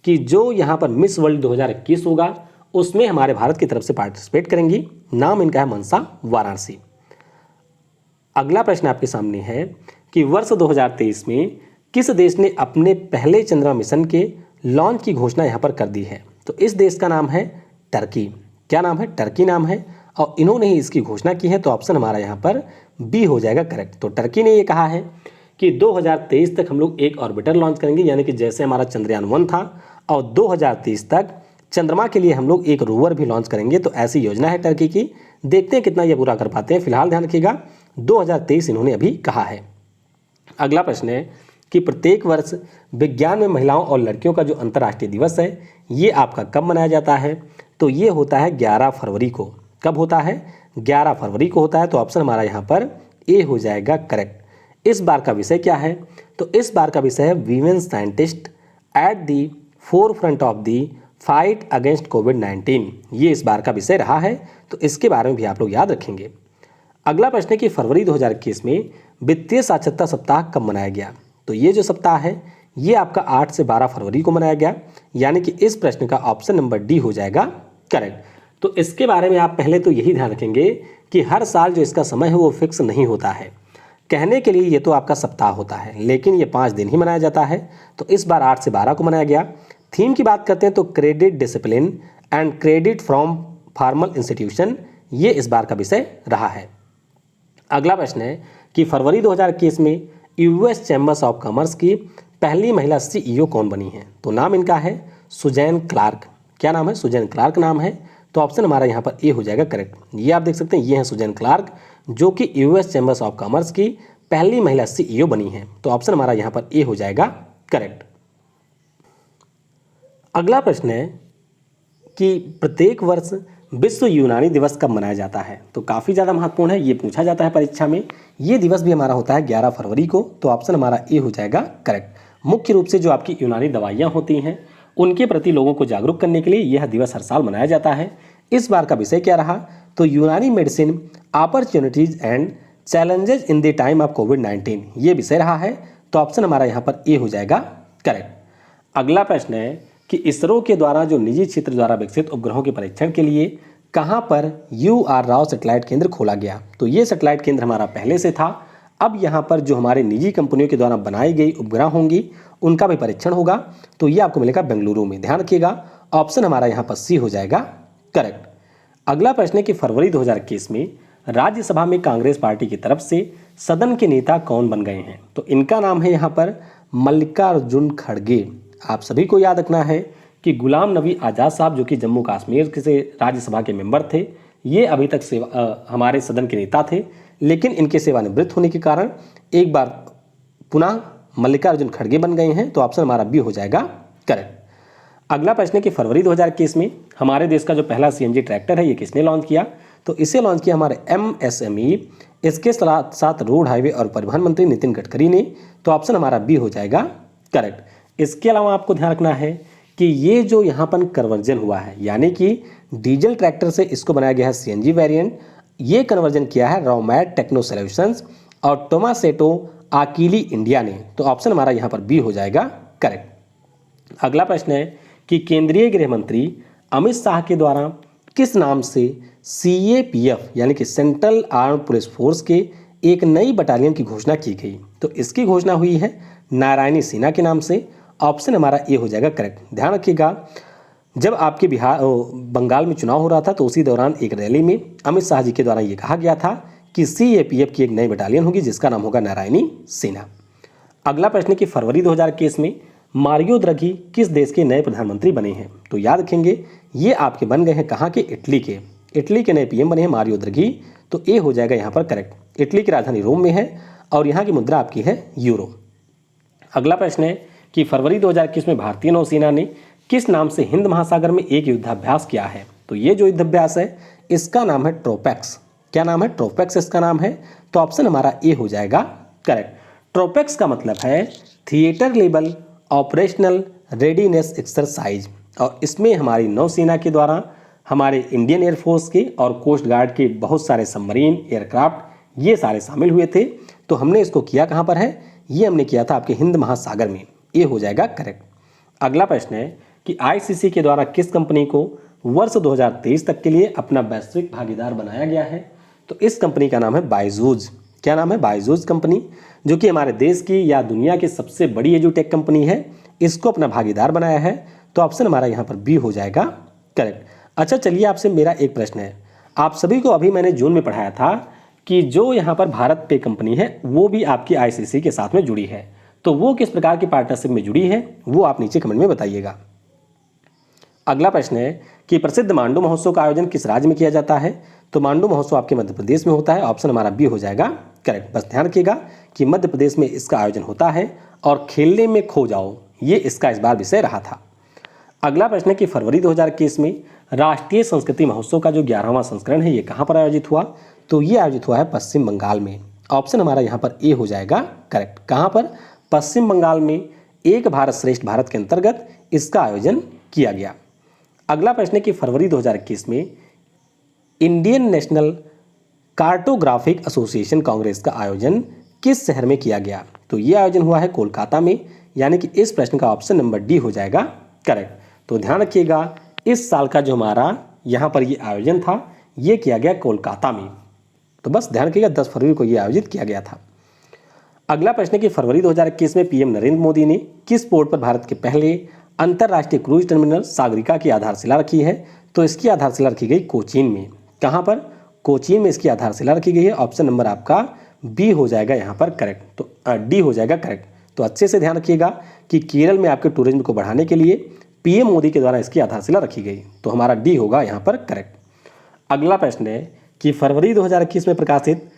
कि जो यहाँ पर मिस वर्ल्ड 2021 होगा उसमें हमारे भारत की तरफ से पार्टिसिपेट करेंगी। नाम इनका है मनसा वाराणसी। अगला प्रश्न आपके सामने है कि वर्ष 2023 में किस देश ने अपने पहले चंद्रमा मिशन के लॉन्च की घोषणा यहाँ पर कर दी है? तो इस देश का नाम है टर्की। क्या नाम है? टर्की नाम है, और इन्होंने ही इसकी घोषणा की है। तो ऑप्शन हमारा यहाँ पर बी हो जाएगा करेक्ट। तो टर्की ने ये कहा है कि 2023 तक हम लोग एक ऑर्बिटर लॉन्च करेंगे, यानी कि जैसे हमारा चंद्रयान 1 था, और 2030 तक चंद्रमा के लिए हम लोग एक रोवर भी लॉन्च करेंगे। तो ऐसी योजना है टर्की की। देखते हैं कितना ये पूरा कर पाते हैं। फिलहाल ध्यान रखिएगा 2023 इन्होंने अभी कहा है। अगला प्रश्न है कि प्रत्येक वर्ष विज्ञान में महिलाओं और लड़कियों का जो अंतर्राष्ट्रीय दिवस है ये आपका कब मनाया जाता है? तो ये होता है 11 फरवरी को। कब होता है? 11 फरवरी को होता है। तो ऑप्शन हमारा यहाँ पर ए हो जाएगा करेक्ट। इस बार का विषय क्या है? तो इस बार का विषय है women scientist at the forefront of the fight against कोविड-19। ये इस बार का विषय रहा है। तो इसके बारे में भी आप लोग याद रखेंगे। अगला प्रश्न है कि फरवरी 2021 में वित्तीय साक्षरता सप्ताह कब मनाया गया? तो ये जो सप्ताह है ये आपका 8 से 12 फरवरी को मनाया गया। यानी कि इस प्रश्न का ऑप्शन नंबर डी हो जाएगा करेक्ट। तो इसके बारे में आप पहले तो यही ध्यान रखेंगे कि हर साल जो इसका समय है वो फिक्स नहीं होता है। कहने के लिए ये तो आपका सप्ताह होता है, लेकिन ये 5 दिन ही मनाया जाता है। तो इस बार 8 से 12 को मनाया गया। थीम की बात करते हैं तो credit, discipline and credit from formal institution, ये इस बार का विषय रहा है। अगला प्रश्न है कि फरवरी 2021 में यूएस चैम्बर्स ऑफ कॉमर्स की पहली महिला सीईओ कौन बनी है? तो नाम इनका है सुजैन क्लार्क। क्या नाम है? सुजैन क्लार्क नाम है। तो ऑप्शन हमारा यहाँ पर ए हो जाएगा करेक्ट। ये आप देख सकते हैं, ये हैं सुजैन क्लार्क, जो कि यूएस चैम्बर्स ऑफ कॉमर्स की पहली महिला सीईओ बनी है। तो ऑप्शन हमारा यहाँ पर ए हो जाएगा करेक्ट। अगला प्रश्न है कि प्रत्येक वर्ष विश्व यूनानी दिवस कब मनाया जाता है? तो काफ़ी ज़्यादा महत्वपूर्ण है, ये पूछा जाता है परीक्षा में। ये दिवस भी हमारा होता है 11 फरवरी को, तो ऑप्शन हमारा ए हो जाएगा करेक्ट। मुख्य रूप से जो आपकी यूनानी दवाइयाँ होती हैं उनके प्रति लोगों को जागरूक करने के लिए यह दिवस हर साल मनाया जाता है। इस बार का विषय क्या रहा? तो Unani medicine opportunities and challenges in the time of कोविड-19, ये विषय रहा है। तो ऑप्शन हमारा यहाँ पर ए हो जाएगा करेक्ट। अगला प्रश्न है कि इसरो के द्वारा जो निजी क्षेत्र द्वारा विकसित उपग्रहों के परीक्षण के लिए कहाँ पर UR राव सैटेलाइट केंद्र खोला गया? तो ये सैटेलाइट केंद्र हमारा पहले से था। अब यहाँ पर जो हमारे निजी कंपनियों के द्वारा बनाई गई उपग्रह होंगी उनका भी परीक्षण होगा, तो ये आपको मिलेगा बेंगलुरु में। ध्यान रखिएगा, ऑप्शन हमारा यहाँ पर सी हो जाएगा करेक्ट। अगला प्रश्न है कि फरवरी 2021 में राज्यसभा में कांग्रेस पार्टी की तरफ से सदन के नेता कौन बन गए हैं? तो इनका नाम है यहाँ पर मल्लिकार्जुन खड़गे। आप सभी को याद रखना है कि गुलाम नबी आज़ाद साहब जो कि जम्मू कश्मीर से राज्यसभा के मेंबर थे, ये अभी तक हमारे सदन के नेता थे, लेकिन इनके सेवानिवृत्त होने के कारण एक बार पुनः मल्लिकार्जुन खड़गे बन गए हैं। तो ऑप्शन हमारा बी हो जाएगा करेक्ट। अगला प्रश्न है कि फरवरी 2021 में हमारे देश का जो पहला CNG ट्रैक्टर है ये किसने लॉन्च किया? तो इसे लॉन्च किया हमारे MSME, इसके साथ साथ रोड हाईवे और परिवहन मंत्री नितिन गडकरी ने। तो ऑप्शन हमारा बी हो जाएगा करेक्ट। इसके अलावा आपको ध्यान रखना है कि ये जो यहाँ पर कन्वर्जन हुआ है, यानी कि डीजल ट्रैक्टर से इसको बनाया गया है CNG वेरिएंट, ये कन्वर्जन किया है रॉमैट टेक्नो सॉल्यूशंस और टोमासेटो आकीली इंडिया ने। तो ऑप्शन हमारा यहाँ पर बी हो जाएगा करेक्ट। अगला प्रश्न है कि केंद्रीय गृह मंत्री अमित शाह के द्वारा किस नाम से CAPF यानी कि सेंट्रल आर्म पुलिस फोर्स के एक नई बटालियन की घोषणा की गई? तो इसकी घोषणा हुई है नारायणी सेना के नाम से। ऑप्शन हमारा ए हो जाएगा करेक्ट। ध्यान रखिएगा, जब आपके बंगाल में चुनाव हो रहा था तो उसी दौरान एक रैली में अमित शाह जी के द्वारा ये कहा गया था कि CAPF की एक नई बटालियन होगी जिसका नाम होगा नारायणी सेना। अगला प्रश्न कि फरवरी 2021 में मारियो द्रघी किस देश के नए प्रधानमंत्री बने हैं? तो याद रखेंगे ये आपके बन गए हैं कहाँ के? इटली के नए PM बने हैं मारियो द्रघी। तो ए हो जाएगा यहाँ पर करेक्ट। इटली की राजधानी रोम में है और यहाँ की मुद्रा आपकी है यूरो। अगला प्रश्न है कि फरवरी 2021 में भारतीय नौसेना ने किस नाम से हिंद महासागर में एक युद्धाभ्यास किया है? तो ये जो युद्धाभ्यास है इसका नाम है ट्रोपैक्स। क्या नाम है? ट्रोपैक्स इसका नाम है। तो ऑप्शन हमारा ए हो जाएगा करेक्ट। ट्रोपैक्स का मतलब है theatre level operational readiness exercise, और इसमें हमारी नौसेना के द्वारा हमारे इंडियन एयरफोर्स के और कोस्ट गार्ड के बहुत सारे सबमरीन एयरक्राफ्ट ये सारे शामिल हुए थे। तो हमने इसको किया कहाँ पर है? ये हमने किया था आपके हिंद महासागर में। ये हो जाएगा करेक्ट। अगला प्रश्न है कि ICC के द्वारा किस कंपनी को वर्ष 2023 तक के लिए अपना वैश्विक भागीदार बनाया गया है? तो इस कंपनी का नाम है बायजूज। क्या नाम है? बायजूज कंपनी, जो कि हमारे देश की या दुनिया की सबसे बड़ी एजुटेक कंपनी है, इसको अपना भागीदार बनाया है। तो ऑप्शन हमारा यहाँ पर बी हो जाएगा करेक्ट। अच्छा चलिए, आपसे मेरा एक प्रश्न है। आप सभी को अभी मैंने जून में पढ़ाया था कि जो यहाँ पर भारत पे कंपनी है वो भी आपकी ICC के साथ में जुड़ी है, तो वो किस प्रकार की पार्टनरशिप में जुड़ी है वो आप नीचे कमेंट में बताइएगा। अगला प्रश्न है कि प्रसिद्ध मांडू महोत्सव का आयोजन किस राज्य में किया जाता है? तो मांडू महोत्सव आपके मध्य प्रदेश में होता है। ऑप्शन हमारा बी हो जाएगा करेक्ट। बस ध्यान रखिएगा कि मध्य प्रदेश में इसका आयोजन होता है और खेलने में खो जाओ ये इसका इस बार विषय रहा था। अगला प्रश्न है कि फरवरी 2021 में राष्ट्रीय संस्कृति महोत्सव का जो 11वां संस्करण है ये कहाँ पर आयोजित हुआ? तो ये आयोजित हुआ है पश्चिम बंगाल में। ऑप्शन हमारा यहाँ पर ए हो जाएगा करेक्ट। कहाँ पर? पश्चिम बंगाल में एक भारत श्रेष्ठ भारत के अंतर्गत इसका आयोजन किया गया। अगला प्रश्न है कि फरवरी 2021 में Indian national cartographic association Congress का आयोजन किस शहर में किया गया? तो ये आयोजन हुआ है कोलकाता में, यानी कि इस प्रश्न का ऑप्शन नंबर डी हो जाएगा करेक्ट। तो ध्यान रखिएगा, इस साल का जो हमारा यहाँ पर ये आयोजन था ये किया गया कोलकाता में। तो बस ध्यान रखिएगा 10 फरवरी को ये आयोजित किया गया था। अगला प्रश्न है कि फरवरी 2021 में PM नरेंद्र मोदी ने किस पोर्ट पर भारत के पहले अंतर्राष्ट्रीय क्रूज टर्मिनल सागरिका की आधारशिला रखी है? तो इसकी आधारशिला रखी गई कोचीन में। कहाँ पर? कोचीन में इसकी आधारशिला रखी गई है। ऑप्शन नंबर आपका बी हो जाएगा यहाँ पर करेक्ट। तो डी हो जाएगा करेक्ट। तो अच्छे से ध्यान रखिएगा कि केरल में आपके टूरिज्म को बढ़ाने के लिए PM मोदी के द्वारा इसकी आधारशिला रखी गई। तो हमारा डी होगा यहाँ पर करेक्ट। अगला प्रश्न है कि फरवरी 2021 में प्रकाशित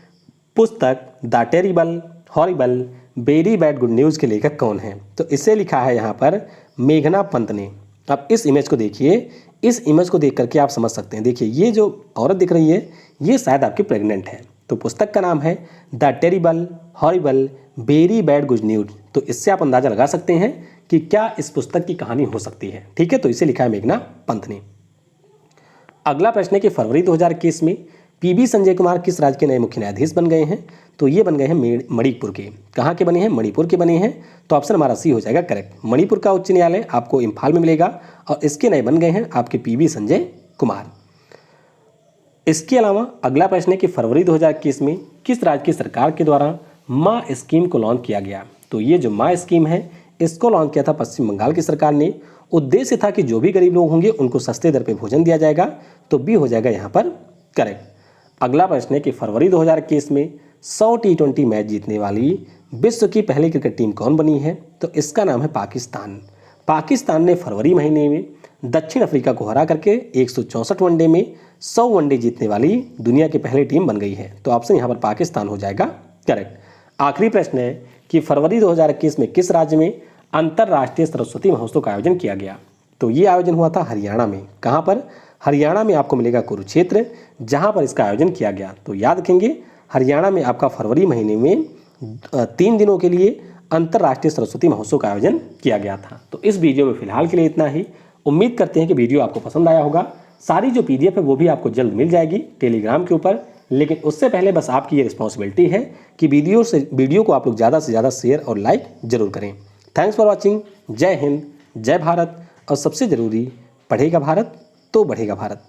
पुस्तक the terrible horrible very bad good news के लेखक कौन हैं? तो इसे लिखा है यहाँ पर मेघना पंत ने। अब इस इमेज को देखिए, इस इमेज को देख करके आप समझ सकते हैं। देखिए ये जो औरत दिख रही है ये शायद आपकी प्रेग्नेंट है। तो पुस्तक का नाम है the terrible horrible very bad good news. तो इससे आप अंदाजा लगा सकते हैं कि क्या इस पुस्तक की कहानी हो सकती है। ठीक है, तो इसे लिखा है मेघना पंत ने। अगला प्रश्न है कि फरवरी 2021 में पीबी संजय कुमार किस राज्य के नए मुख्य न्यायाधीश बन गए हैं। तो ये बन गए हैं मणिपुर के। कहाँ के बने हैं? मणिपुर के बने हैं। तो ऑप्शन हमारा सी हो जाएगा करेक्ट। मणिपुर का उच्च न्यायालय आपको इम्फाल में मिलेगा और इसके नए बन गए हैं आपके पीबी संजय कुमार। इसके अलावा अगला प्रश्न है कि फरवरी 2021 में किस राज्य की सरकार के द्वारा माँ स्कीम को लॉन्च किया गया। तो ये जो माँ स्कीम है इसको लॉन्च किया था पश्चिम बंगाल की सरकार ने। उद्देश्य था कि जो भी गरीब लोग होंगे उनको सस्ते दर पे भोजन दिया जाएगा। तो बी हो जाएगा यहाँ पर करेक्ट। अगला प्रश्न है कि फरवरी 2021 में 100 T20 मैच जीतने वाली विश्व की पहली क्रिकेट टीम कौन बनी है। तो इसका नाम है पाकिस्तान। पाकिस्तान ने फरवरी महीने में दक्षिण अफ्रीका को हरा करके 164 वनडे में 100 वनडे जीतने वाली दुनिया की पहली टीम बन गई है। तो ऑप्शन यहाँ पर पाकिस्तान हो जाएगा करेक्ट। आखिरी प्रश्न है कि फरवरी 2021 में किस राज्य में अंतर्राष्ट्रीय सरस्वती महोत्सव का आयोजन किया गया। तो ये आयोजन हुआ था हरियाणा में। कहाँ पर? हरियाणा में आपको मिलेगा कुरुक्षेत्र, जहाँ पर इसका आयोजन किया गया। तो याद रखेंगे हरियाणा में आपका फरवरी महीने में 3 दिनों के लिए अंतर्राष्ट्रीय सरस्वती महोत्सव का आयोजन किया गया था। तो इस वीडियो में फिलहाल के लिए इतना ही। उम्मीद करते हैं कि वीडियो आपको पसंद आया होगा। सारी जो PDF है वो भी आपको जल्द मिल जाएगी टेलीग्राम के ऊपर। लेकिन उससे पहले बस आपकी ये रिस्पॉन्सिबिलिटी है कि वीडियो को आप लोग ज़्यादा से ज़्यादा शेयर और लाइक जरूर करें। Thanks for watching. जय हिंद, जय भारत और सबसे ज़रूरी, पढ़ेगा भारत तो बढ़ेगा भारत।